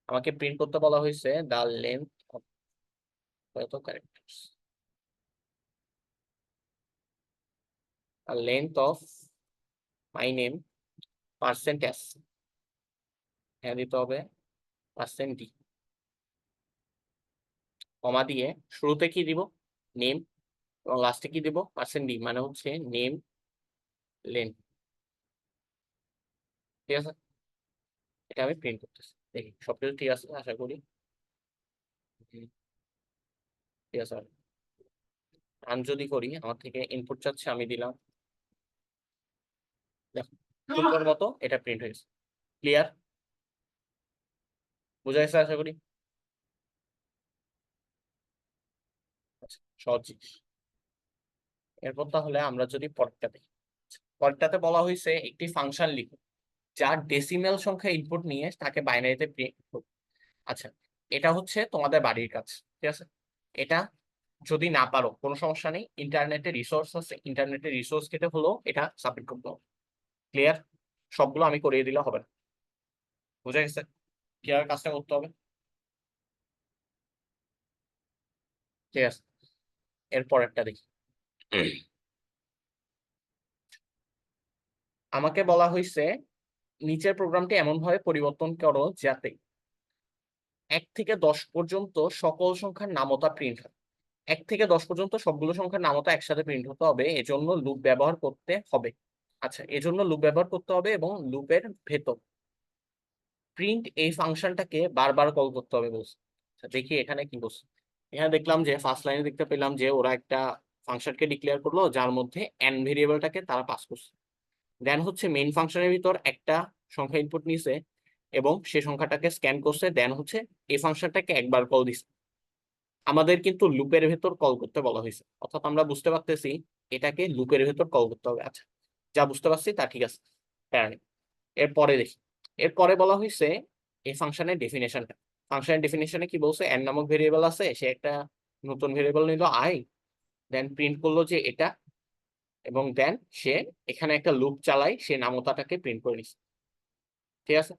আমাকে প্রিন্ট করতে বলা হয়েছে দ্য লেন্থ অফ কত characters, length of my name %s, হ্যাঁ দিতে হবে %d, কমা দিয়ে শুরুতে কি দিব নেম এবং লাস্টে কি দিব %d, মানে হচ্ছে নেম লেন। ঠিক আছে, এটা আমি প্রিন্ট করতেছি, দেখি সবকিছু ঠিক আছে আশা করি। ঠিক আছে, রান যদি করি আমার থেকে ইনপুট চাচ্ছে, আমি দিলাম, দেখো সুন্দর মতো এটা প্রিন্ট হয়েছে। ক্লিয়ার, বুঝা গেছে আশা করি। আচ্ছা, সহজ জিনিস। এরপর তাহলে আমরা যদি পরেরটাতে, পরেরটাতে বলা হয়েছে একটি ফাংশন লিখো যার ডেসিমেল সংখ্যা ইনপুট নিয়ে তাকে বাইনারিতে প্রিন্ট করো। আচ্ছা, এটা হচ্ছে তোমাদের বাড়ির কাজ। ঠিক আছে, এটা যদি না পারো কোনো সমস্যা নেই, ইন্টারনেটে রিসোর্স আছে, ইন্টারনেটে রিসোর্স কেটে হলেও এটা সাবমিট করতে হবে। ক্লিয়ার, সবগুলো আমি করিয়ে দিলে হবে না। বুঝা গেছে কিভাবে কাজটা করতে হবে? ঠিক আছে, এরপর একটা দেখি। আমাকে বলা হয়েছে নিচের প্রোগ্রামটি এমন ভাবে পরিবর্তন করো যাতে 1 থেকে 10 পর্যন্ত সকল সংখ্যার নামতা প্রিন্ট হয়। 1 থেকে 10 পর্যন্ত সবগুলো সংখ্যার নামতা একসাথে প্রিন্ট হতে হবে, এজন্য লুপ ব্যবহার করতে হবে। আচ্ছা, এজন্য লুপ ব্যবহার করতে হবে এবং লুপের ভেতর প্রিন্ট এই ফাংশনটাকে বারবার কল করতে হবে বলছে। আচ্ছা, দেখি এখানে কি বলছে। এখানে দেখলাম যে ফার্স্ট লাইনে দেখতে পেলাম যে ওরা একটা ফাংশনকে ডিক্লেয়ার করলো যার মধ্যে n ভেরিয়েবলটাকে তারা পাস করছে। দেন হচ্ছে মেইন ফাংশনের ভিতর একটা সংখ্যা ইনপুট নিছে এবং সে সংখ্যাটাকে স্ক্যান করছে, দেন হচ্ছে এই ফাংশনটাকে একবার কল দিছে। আমাদের কিন্তু লুপের ভেতর কল করতে বলা হয়েছে, অর্থাৎ আমরা বুঝতে পারতেছি এটাকে লুপের ভেতর কল করতে হবে। আচ্ছা, যা বুঝতে পারছি তা ঠিক আছে, প্যারা নেই। এরপরে দেখি, এরপরে বলা হয়েছে এই ফাংশনের ডেফিনেশনটা। ফাংশনের ডেফিনেশনে কি বলছে, এন নামক ভেরিয়েবল আছে, সে একটা নতুন ভেরিয়েবল নিল আই, দেন প্রিন্ট করলো যে এটা, এবং দেন সে এখানে একটা লুপ চালায়, সে নামতাটাকে প্রিন্ট করে নিচ্ছে। ঠিক আছে,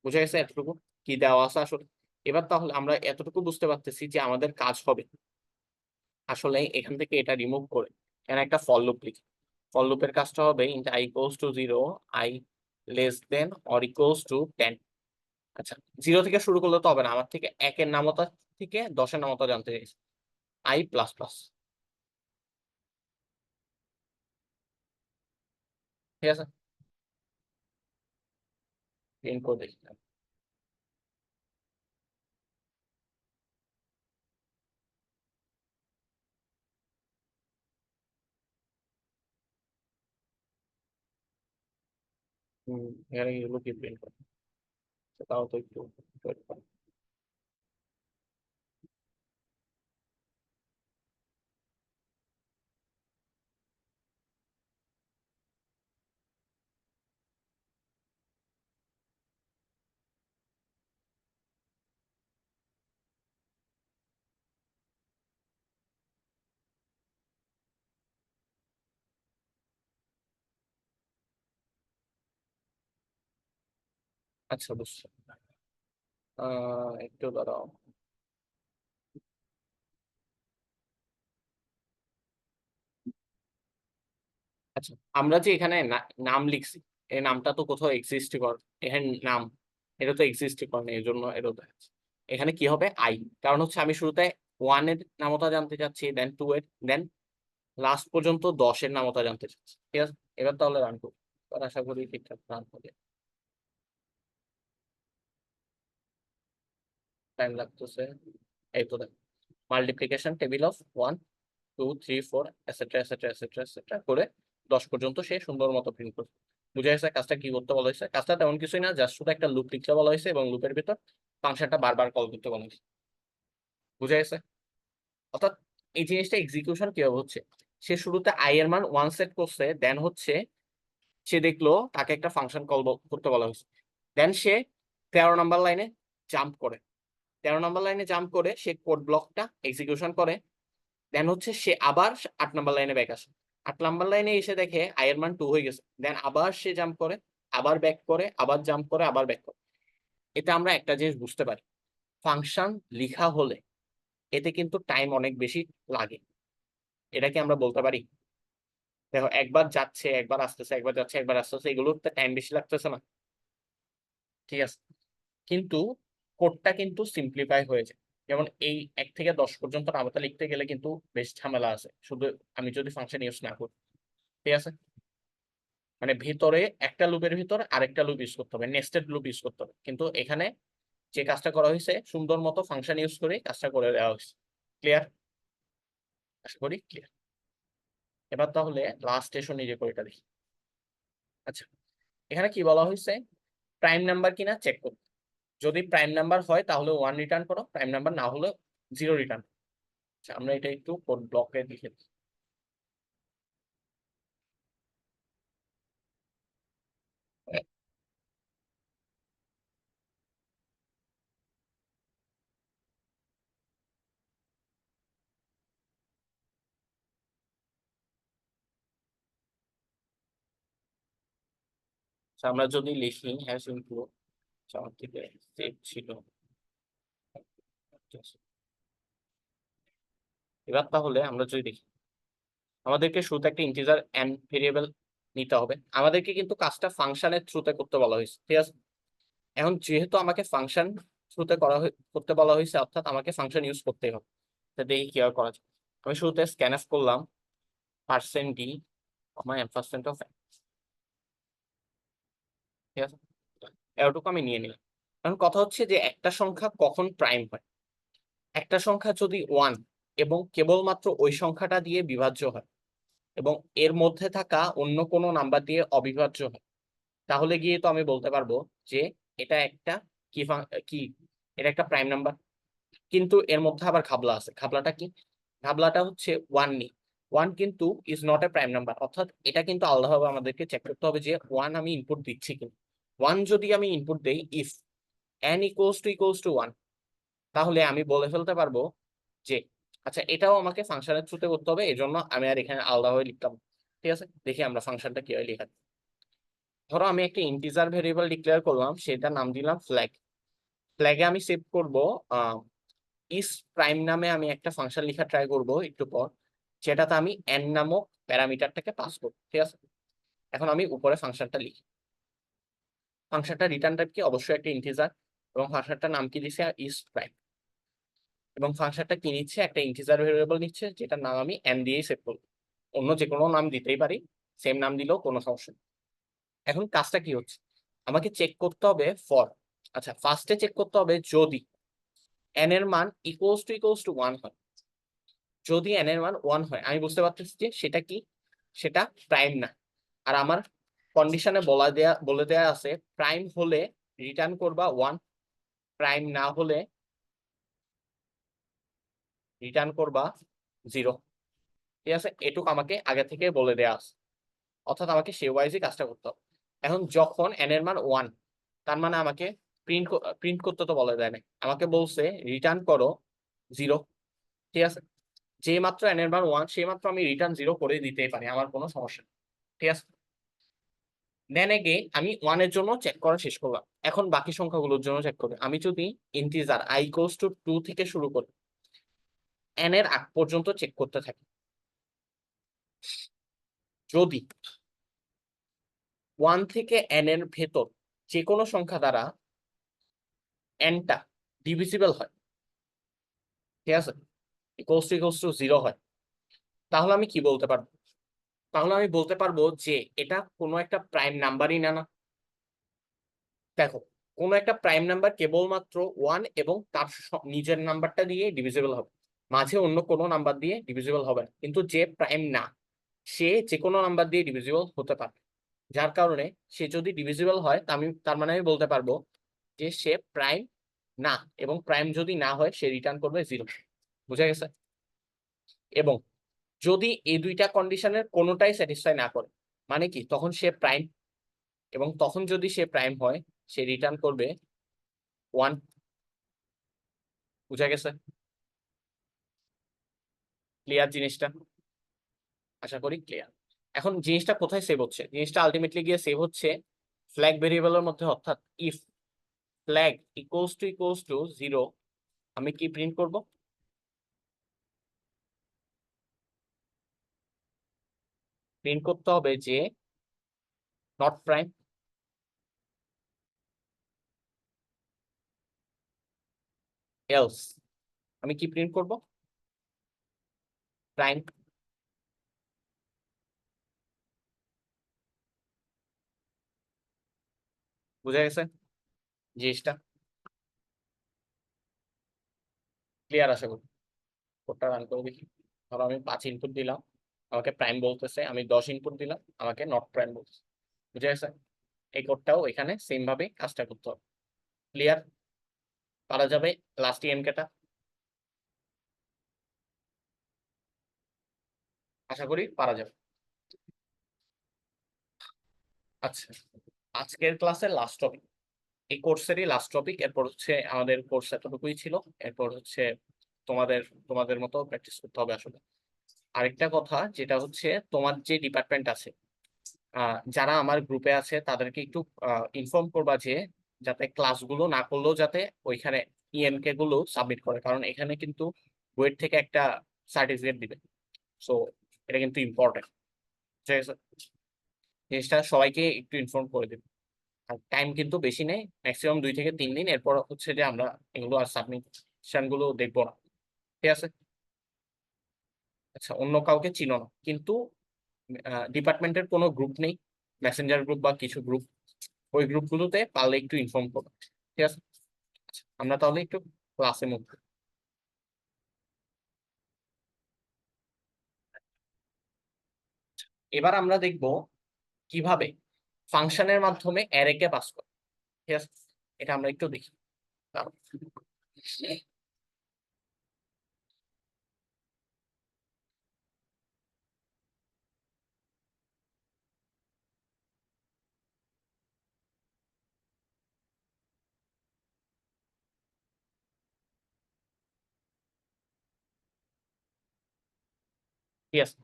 বুঝা গেছে এতটুকু কি দেওয়া আছে আসলে। এবার তাহলে আমরা এতটুকু বুঝতে পারতেছি যে আমাদের কাজ হবে আসলে এখান থেকে এটা রিমুভ করে এখানে একটা ফর লুপ লিখি। ফর লুপের কাজটা হবে int i equals to 0, i less than or equals to 10। আচ্ছা, 0 থেকে শুরু করলে তো হবে না, আমার থেকে 1-এর নামতা থেকে 10-এর নামতা জানতে চাইছি, i প্লাস প্লাস। ঠিক আছে, প্রিন্ট করে দেখি। এখানে এগুলো কি প্রিন্ট করে, তাও তো একটু wait করো। আচ্ছা, বুঝছি, একটু দাঁড়াও। আচ্ছা, আমরা যে এখানে নাম লিখছি, এই নামটা তো কোথাও এক্সিস্ট কর, এখানে নাম এটা তো এক্সিস্ট করে না, এই জন্য এটা দেখাচ্ছে। এখানে কি হবে আই, কারণ হচ্ছে আমি শুরুতে 1 এর নামতা জানতে চাচ্ছি, দেন 2 এর, দেন লাস্ট পর্যন্ত 10-এর নামতা জানতে চাচ্ছি। ঠিক আছে, এবার তাহলে রান করি, এবার আশা করি ঠিকঠাক রান হবে। টাইম লাগতেছে, এই তো দেখ, multiplication table of 1 2 3 4 etcetera etcetera etcetera etcetera করে 10 পর্যন্ত সে সুন্দর মতো প্রিন্ট করবে। বুঝা গেছে কাজটা কি করতে বলা হয়েছে? কাজটা তেমন কিছুই না, জাস্ট শুধু একটা লুপ লিখতে বলা হয়েছে এবং লুপের ভিতর ফাংশনটা বারবার কল করতে বলা হয়েছে। বুঝা গেছে? অর্থাৎ এই জিনিসটা এক্সিকিউশন কিভাবে হচ্ছে, সে শুরুতে i এর মান 1 সেট করছে, দেন হচ্ছে সে দেখলো তাকে একটা ফাংশন কল করতে বলা হয়েছে, দেন সে 13 নাম্বার লাইনে জাম্প করে, 13 নাম্বার লাইনে জাম্প করে সে কোড ব্লকটা এক্সিকিউশন করে, দেন হচ্ছে সে আবার 8 নাম্বার লাইনে ব্যাক আসে, 8 নাম্বার লাইনে এসে দেখে i এর মান 2 হয়ে গেছে, দেন আবার সে জাম্প করে, আবার ব্যাক করে, আবার জাম্প করে, আবার ব্যাক করে। এটা আমরা একটা জিনিস বুঝতে পারি, ফাংশন লিখা হলে এতে কিন্তু টাইম অনেক বেশি লাগে, এটা কি আমরা বলতে পারি? দেখো একবার যাচ্ছে, একবার আসতেছে, একবার যাচ্ছে, একবার আসতেছে, এগুলোতে টাইম বেশি লাগতেছে না? ঠিক আছে, কিন্তু কোডটা কিন্তু সিম্পলিফাই হয়ে যায়। যেমন এই 1 থেকে 10 পর্যন্ত নামতা লিখতে গেলে কিন্তু বেশ ঝামেলা আছে, শুধু আমি যদি ফাংশন ইউজ না করি। ঠিক আছে, মানে ভিতরে একটা লুপের ভিতরে আরেকটা লুপ ইউজ করতে হবে, নেস্টেড লুপ ইউজ করতে হবে, কিন্তু এখানে যে কাজটা করা হয়েছে সুন্দর মতো ফাংশন ইউজ করে কাজটা করে দেওয়া হয়েছে। ক্লিয়ার? আশা করি ক্লিয়ার। এবার তাহলে লাস্ট স্টেশন নিজে করে এটা দেখি। আচ্ছা, এখানে কি বলা হয়েছে, প্রাইম নাম্বার কিনা চেক করো। যদি প্রাইম নাম্বার হয় তাহলে 1 রিটার্ন করো, প্রাইম নাম্বার না হলে 0 রিটার্ন। আচ্ছা, আমরা এটা একটু কোড ব্লকে লিখে দিই। আচ্ছা, আমরা যদি লিখি হ্যাশ ইনক্লুড, আমার থেকে সেভ ছিল। ঠিক আছে। এবার তাহলে আমরা যদি দেখি, আমাদেরকে শুরুতে একটা ইন্টিজার এন ভেরিয়েবল নিতে হবে। আমাদেরকে কিন্তু কাজটা ফাংশনের থ্রুতে করতে বলা হয়েছে। ঠিক আছে, এখন যেহেতু আমাকে ফাংশন থ্রুতে করতে বলা হয়েছে, অর্থাৎ আমাকে ফাংশন ইউজ করতেই হবে। তো দেখি কি আর করা যায়। আমি শুরুতে স্ক্যানএফ করলাম %d, এম্পারসেন্ট অফ। ঠিক আছে, এতটুকু আমি নিয়ে নিলাম। এখন কথা হচ্ছে যে একটা সংখ্যা কখন প্রাইম হয়। একটা সংখ্যা যদি 1 এবং কেবলমাত্র ওই সংখ্যাটা দিয়ে বিভাজ্য হয় এবং এর মধ্যে থাকা অন্য কোনো নাম্বার দিয়ে অবিভাজ্য হয়, তাহলে গিয়ে তো আমি বলতে পারবো যে এটা একটা কি কি এটা একটা প্রাইম নাম্বার। কিন্তু এর মধ্যে আবার ঘাবলা আছে। ঘাবলাটা কি? ঘাবলাটা হচ্ছে 1 নি। 1 কিন্তু is not a prime number, অর্থাৎ এটা কিন্তু আলাদাভাবে আমাদেরকে চেক করতে হবে যে 1 আমি ইনপুট দিচ্ছি কিনা। 1 যদি আমি ইনপুট দেই, ইফ n ইকুয়ালস টু 1, তাহলে আমি বলে ফেলতে পারবো যে আচ্ছা, এটাও আমাকে ফাংশনের থ্রুতে করতে হবে, এজন্য আমি আর এখানে আলাদাভাবে লিখতাম। ঠিক আছে, দেখি আমরা ফাংশনটা কিভাবে লেখা যায়। ধরো আমি একটা ইন্টিজার ভেরিয়েবল ডিক্লেয়ার করলাম, সেটা নাম দিলাম ফ্ল্যাগ। ফ্ল্যাগে আমি সেভ করব ইস প্রাইম নামে আমি একটা ফাংশন লেখা ট্রাই করব একটু পর, যেটাতে আমি এন নামক প্যারামিটারটাকে পাস করব। ঠিক আছে, এখন আমি উপরে ফাংশনটা লিখি। ফাংশনটা রিটার্ন টাইপ কি? অবশ্যই একটা ইন্টিজার, এবং ফাংশনটার নাম কি দিছে? ইস প্রাইম। এবং ফাংশনটা কি নিচ্ছে? একটা ইন্টিজার ভেরিয়েবল নিচ্ছে, যেটার নাম আমি এন দিয়েই সেভ করবো। অন্য যে কোনো নাম দিতেই পারি, সেম নাম দিলেও কোনো সমস্যা নেই। এখন কাজটা কি হচ্ছে, আমাকে চেক করতে হবে ফর। আচ্ছা, ফার্স্টে চেক করতে হবে যদি n এর মান ইকুয়ালস টু 1 হয়। যদি n এর মান 1 হয়, আমি বুঝতে পারতেছি যে সেটা কি, সেটা প্রাইম না। আর আমার কন্ডিশনে বলে দেয়া আছে প্রাইম হলে রিটার্ন করবা 1, প্রাইম না হলে রিটার্ন করবা 0। ঠিক আছে, এটুকু আমাকে আগে থেকে বলে দেয়া আছে, অর্থাৎ আমাকে সে ওয়াইজই কাজটা করতে হবে। এখন যখন n এর মান 1, তার মানে আমাকে প্রিন্ট প্রিন্ট করতে তো বলে দেয় না, আমাকে বলছে রিটার্ন করো 0। ঠিক আছে, যে মাত্র n এর মান 1, সেই মাত্র আমি রিটার্ন 0 করে দিতেই পারি, আমার কোনো সমস্যা নেই। ঠিক আছে, দেন এগে আমি 1 এর জন্য চেক করা শেষ করলাম। এখন বাকি সংখ্যাগুলোর জন্য চেক করবে। আমি যদি ইন্টিজার i ইকুয়ালস টু 2 থেকে শুরু করি, n এর আগ পর্যন্ত চেক করতে থাকি, যদি 1 থেকে n এর ভেতর যে কোনো সংখ্যা দ্বারা n টা ডিভিজিবল হয়, ঠিক আছে, ইকুয়ালস টু 0 হয়, তাহলে আমি কি বলতে পারবো? তাহলে আমি বলতে পারবো যে এটা কোনো একটা প্রাইম নাম্বারই না। না, দেখো, কোনো একটা প্রাইম নাম্বার কেবলমাত্র 1 এবং তার নিজের নাম্বারটা দিয়ে ডিভিজিবল হবে, মাঝে অন্য কোনো নাম্বার দিয়ে ডিভিজিবল হবে না। কিন্তু যে প্রাইম না, সে যে কোনো নাম্বার দিয়ে ডিভিজিবল হতে পারে। যার কারণে সে যদি ডিভিজিবল হয়, তার মানে আমি বলতে পারবো যে সে প্রাইম না, এবং প্রাইম যদি না হয় সে রিটার্ন করবে 0। বুঝা গেছে? এবং যদি এই দুইটা কন্ডিশনের কোনোটাই স্যাটিসফাই না করে, মানে কি, তখন সে প্রাইম, এবং তখন যদি সে প্রাইম হয় সে রিটার্ন করবে 1। বুঝা গেছে? ক্লিয়ার জিনিসটা? আশা করি ক্লিয়ার। এখন জিনিসটা কোথায় সেভ হচ্ছে? জিনিসটা আলটিমেটলি গিয়ে সেভ হচ্ছে ফ্ল্যাগ ভেরিয়েবলের মধ্যে, অর্থাৎ ইফ ফ্ল্যাগ ইকুয়ালস টু 0, আমি কি প্রিন্ট করব? প্রিন্ট করতে হবে যে নট প্রাইম এলস। আমি কি প্রিন্ট করব? প্রাইম। বুঝা গেছে জিনিসটা? ক্লিয়ার আশা করি। কোডটা রান করে দেখি। ধরো আমি 5 ইনপুট দিলাম, আমাকে প্রাইম বলতেছে। আমি 10 ইনপুট দিলাম, আমাকে নট প্রাইম বলতেছে। বুঝা গেছে? এই কোডটাও এখানে সেম ভাবে কাজটা করতে হবে। ক্লিয়ার? পারা যাবে লাস্ট ইএমকেটা? আশা করি পারা যাবে। আচ্ছা, আজকের ক্লাসের লাস্ট টপিক, এই কোর্সেরই লাস্ট টপিক। এরপর হচ্ছে আমাদের কোর্স এতটুকুই ছিল। এরপর হচ্ছে তোমাদের তোমাদের মতো প্র্যাকটিস করতে হবে আসলে। আরেকটা কথা যেটা হচ্ছে, তোমার যে ডিপার্টমেন্ট আছে, যারা আমার গ্রুপে আছে তাদেরকে একটু ইনফর্ম করবা যে যাতে ক্লাসগুলো না করলেও যাতে ওইখানে ইএমকে গুলো সাবমিট করে, কারণ এখানে কিন্তু বুয়েট থেকে একটা সার্টিফিকেট দিবে। সো এটা কিন্তু ইম্পর্টেন্ট। ঠিক আছে? জিনিসটা সবাইকে একটু ইনফর্ম করে দিবে। আর টাইম কিন্তু বেশি নেই, ম্যাক্সিমাম 2 থেকে 3 দিন। এরপর হচ্ছে যে আমরা এগুলো আর সাবমিশন গুলো দেখবো না। ঠিক আছে? আচ্ছা, অন্য কাউকে চিনো না কিন্তু ডিপার্টমেন্টের কোনো গ্রুপ নেই, মেসেঞ্জার গ্রুপ বা কিছু গ্রুপ, ওই গ্রুপগুলোতে পারলে একটু ইনফর্ম করো। ঠিক আছে? আচ্ছা, আমরা তাহলে একটু ক্লাসে মুভ করি। এবার আমরা দেখব কিভাবে ফাংশনের মাধ্যমে অ্যারেকে পাস করে। ঠিক আছে? এটা আমরা একটু দেখি। দাঁড়াও। ঠিক আছে?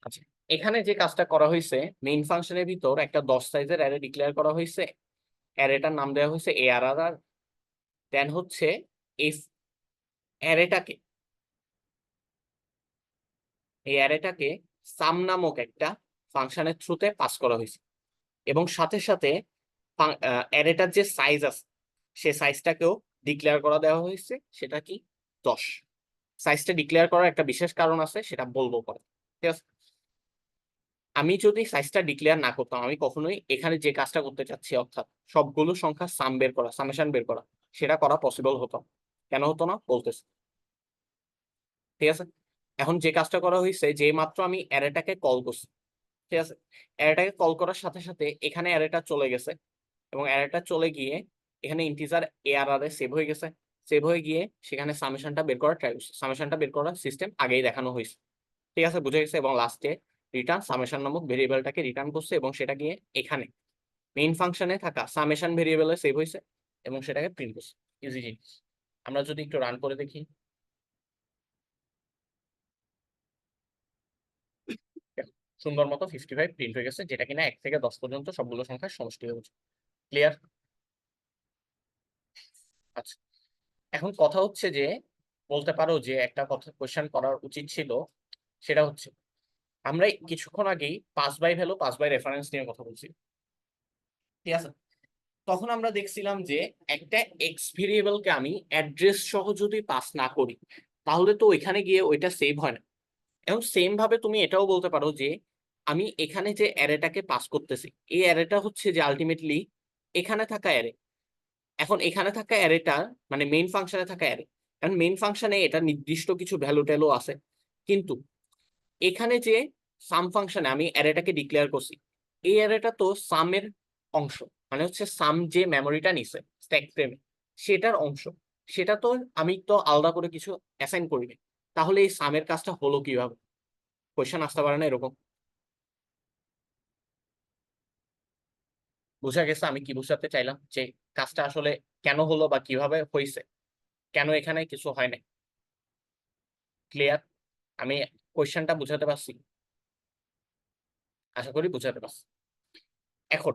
আচ্ছা, এখানে যে কাজটা করা হয়েছে, মেইন ফাংশনের ভিতর একটা 10 সাইজের অ্যারে ডিক্লেয়ার করা হয়েছে। অ্যারেটার নাম দেওয়া হয়েছে ARR। দেন হচ্ছে এই অ্যারেটাকে এই অ্যারেটাকে সাম নামক একটা ফাংশনের থ্রুতে পাস করা হয়েছে, এবং সাথে সাথে অ্যারেটার যে সাইজ আছে সে সাইজটাকেও ডিক্লেয়ার করা দেওয়া হয়েছে। সেটা কি? 10। সাইজটা ডিক্লেয়ার করার একটা বিশেষ কারণ আছে, সেটা বলবো পরে। ঠিক আছে? আমি যদি সাইজটা ডিক্লেয়ার না করতাম, আমি কখনোই এখানে যে কাজটা করতে চাচ্ছি, অর্থাৎ সবগুলো সংখ্যা সাম বের করা, সামেশন বের করা, সেটা করা পসিবল হতো না। কেন হতো না বলতেছে। ঠিক আছে? এখন যে কাজটা করা হয়েছে, যে মাত্র আমি অ্যারেটাকে কল করছি, ঠিক আছে, অ্যারেটাকে কল করার সাথে সাথে এখানে অ্যারেটা চলে গেছে, এবং অ্যারেটা চলে গিয়ে এখানে ইন্টিজার ARR এ সেভ হয়ে গেছে। সেভ হয়ে গিয়ে সেখানে সামেশনটা বের করার ট্রাই করছে। সামেশনটা বের করার সিস্টেম আগেই দেখানো হয়েছে। ঠিক আছে? বুঝে গেছে? এবং লাস্টে রিটার্ন সামেশন নামক ভেরিয়েবলটাকে রিটার্ন করছে, এবং সেটা গিয়ে এখানে মেইন ফাংশনে থাকা সামেশন ভেরিয়েবলে সেভ হয়েছে, এবং সেটাকে প্রিন্ট করছে। ইজি জিনিস। আমরা যদি একটু রান করে দেখি, সুন্দর মতো 55 প্রিন্ট হয়ে গেছে, যেটা কিনা 1 থেকে 10 পর্যন্ত সবগুলো সংখ্যার সমষ্টি হচ্ছে। ক্লিয়ার? আচ্ছা, এখন কথা হচ্ছে যে, বলতে পারো যে একটা কথা কোয়েশ্চেন করার উচিত ছিল, সেটা হচ্ছে আমরা কিছুক্ষণ আগেই pass by value, pass by reference নিয়ে কথা বলছি। ঠিক আছে? তখন আমরা দেখছিলাম যে একটা এক্স ভেরিয়েবলকে আমি অ্যাড্রেস সহ যদি পাস না করি, তাহলে তো ওইখানে গিয়ে ওইটা সেভ হয় না। এবং সেম ভাবে তুমি এটাও বলতে পারো যে আমি এখানে যে অ্যারেটাকে পাস করতেছি, এই অ্যারেটা হচ্ছে যে আলটিমেটলি এখানে থাকা অ্যারে। এখন এখানে থাকা অ্যারেটা মানে মেইন ফাংশনে থাকা অ্যারে, কারণ মেইন ফাংশনে এটা নির্দিষ্ট কিছু ভ্যালু ট্যালু আছে, কিন্তু এখানে যে সাম ফাংশনে আমি অ্যারেটাকে ডিক্লেয়ার করছি, এই অ্যারেটা তো সামের অংশ, মানে হচ্ছে সাম যে মেমোরিটা নিছে স্ট্যাক ফ্রেমে, সেটার অংশ। সেটা তো আমি তো আলাদা করে কিছু অ্যাসাইন করিনি। তাহলে এই সামের কাজটা হলো কিভাবে? কোয়েশ্চেন আসতে পারে না এরকম? বুঝা গেছে আমি কি বুঝাতে চাইলাম, যে কাজটা আসলে কেন হলো বা কিভাবে হয়েছে, কেন এখানে কিছু হয় নাই? ক্লিয়ার? আমি কোয়েশ্চেনটা বুঝাতে পারছি? আশা করি বুঝাতে পারছি। এখন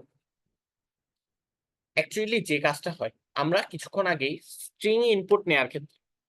অ্যাকচুয়ালি যে কাজটা হয়, আমরা কিছুক্ষণ আগেই স্ট্রিং ইনপুট নেওয়ার ক্ষেত্রে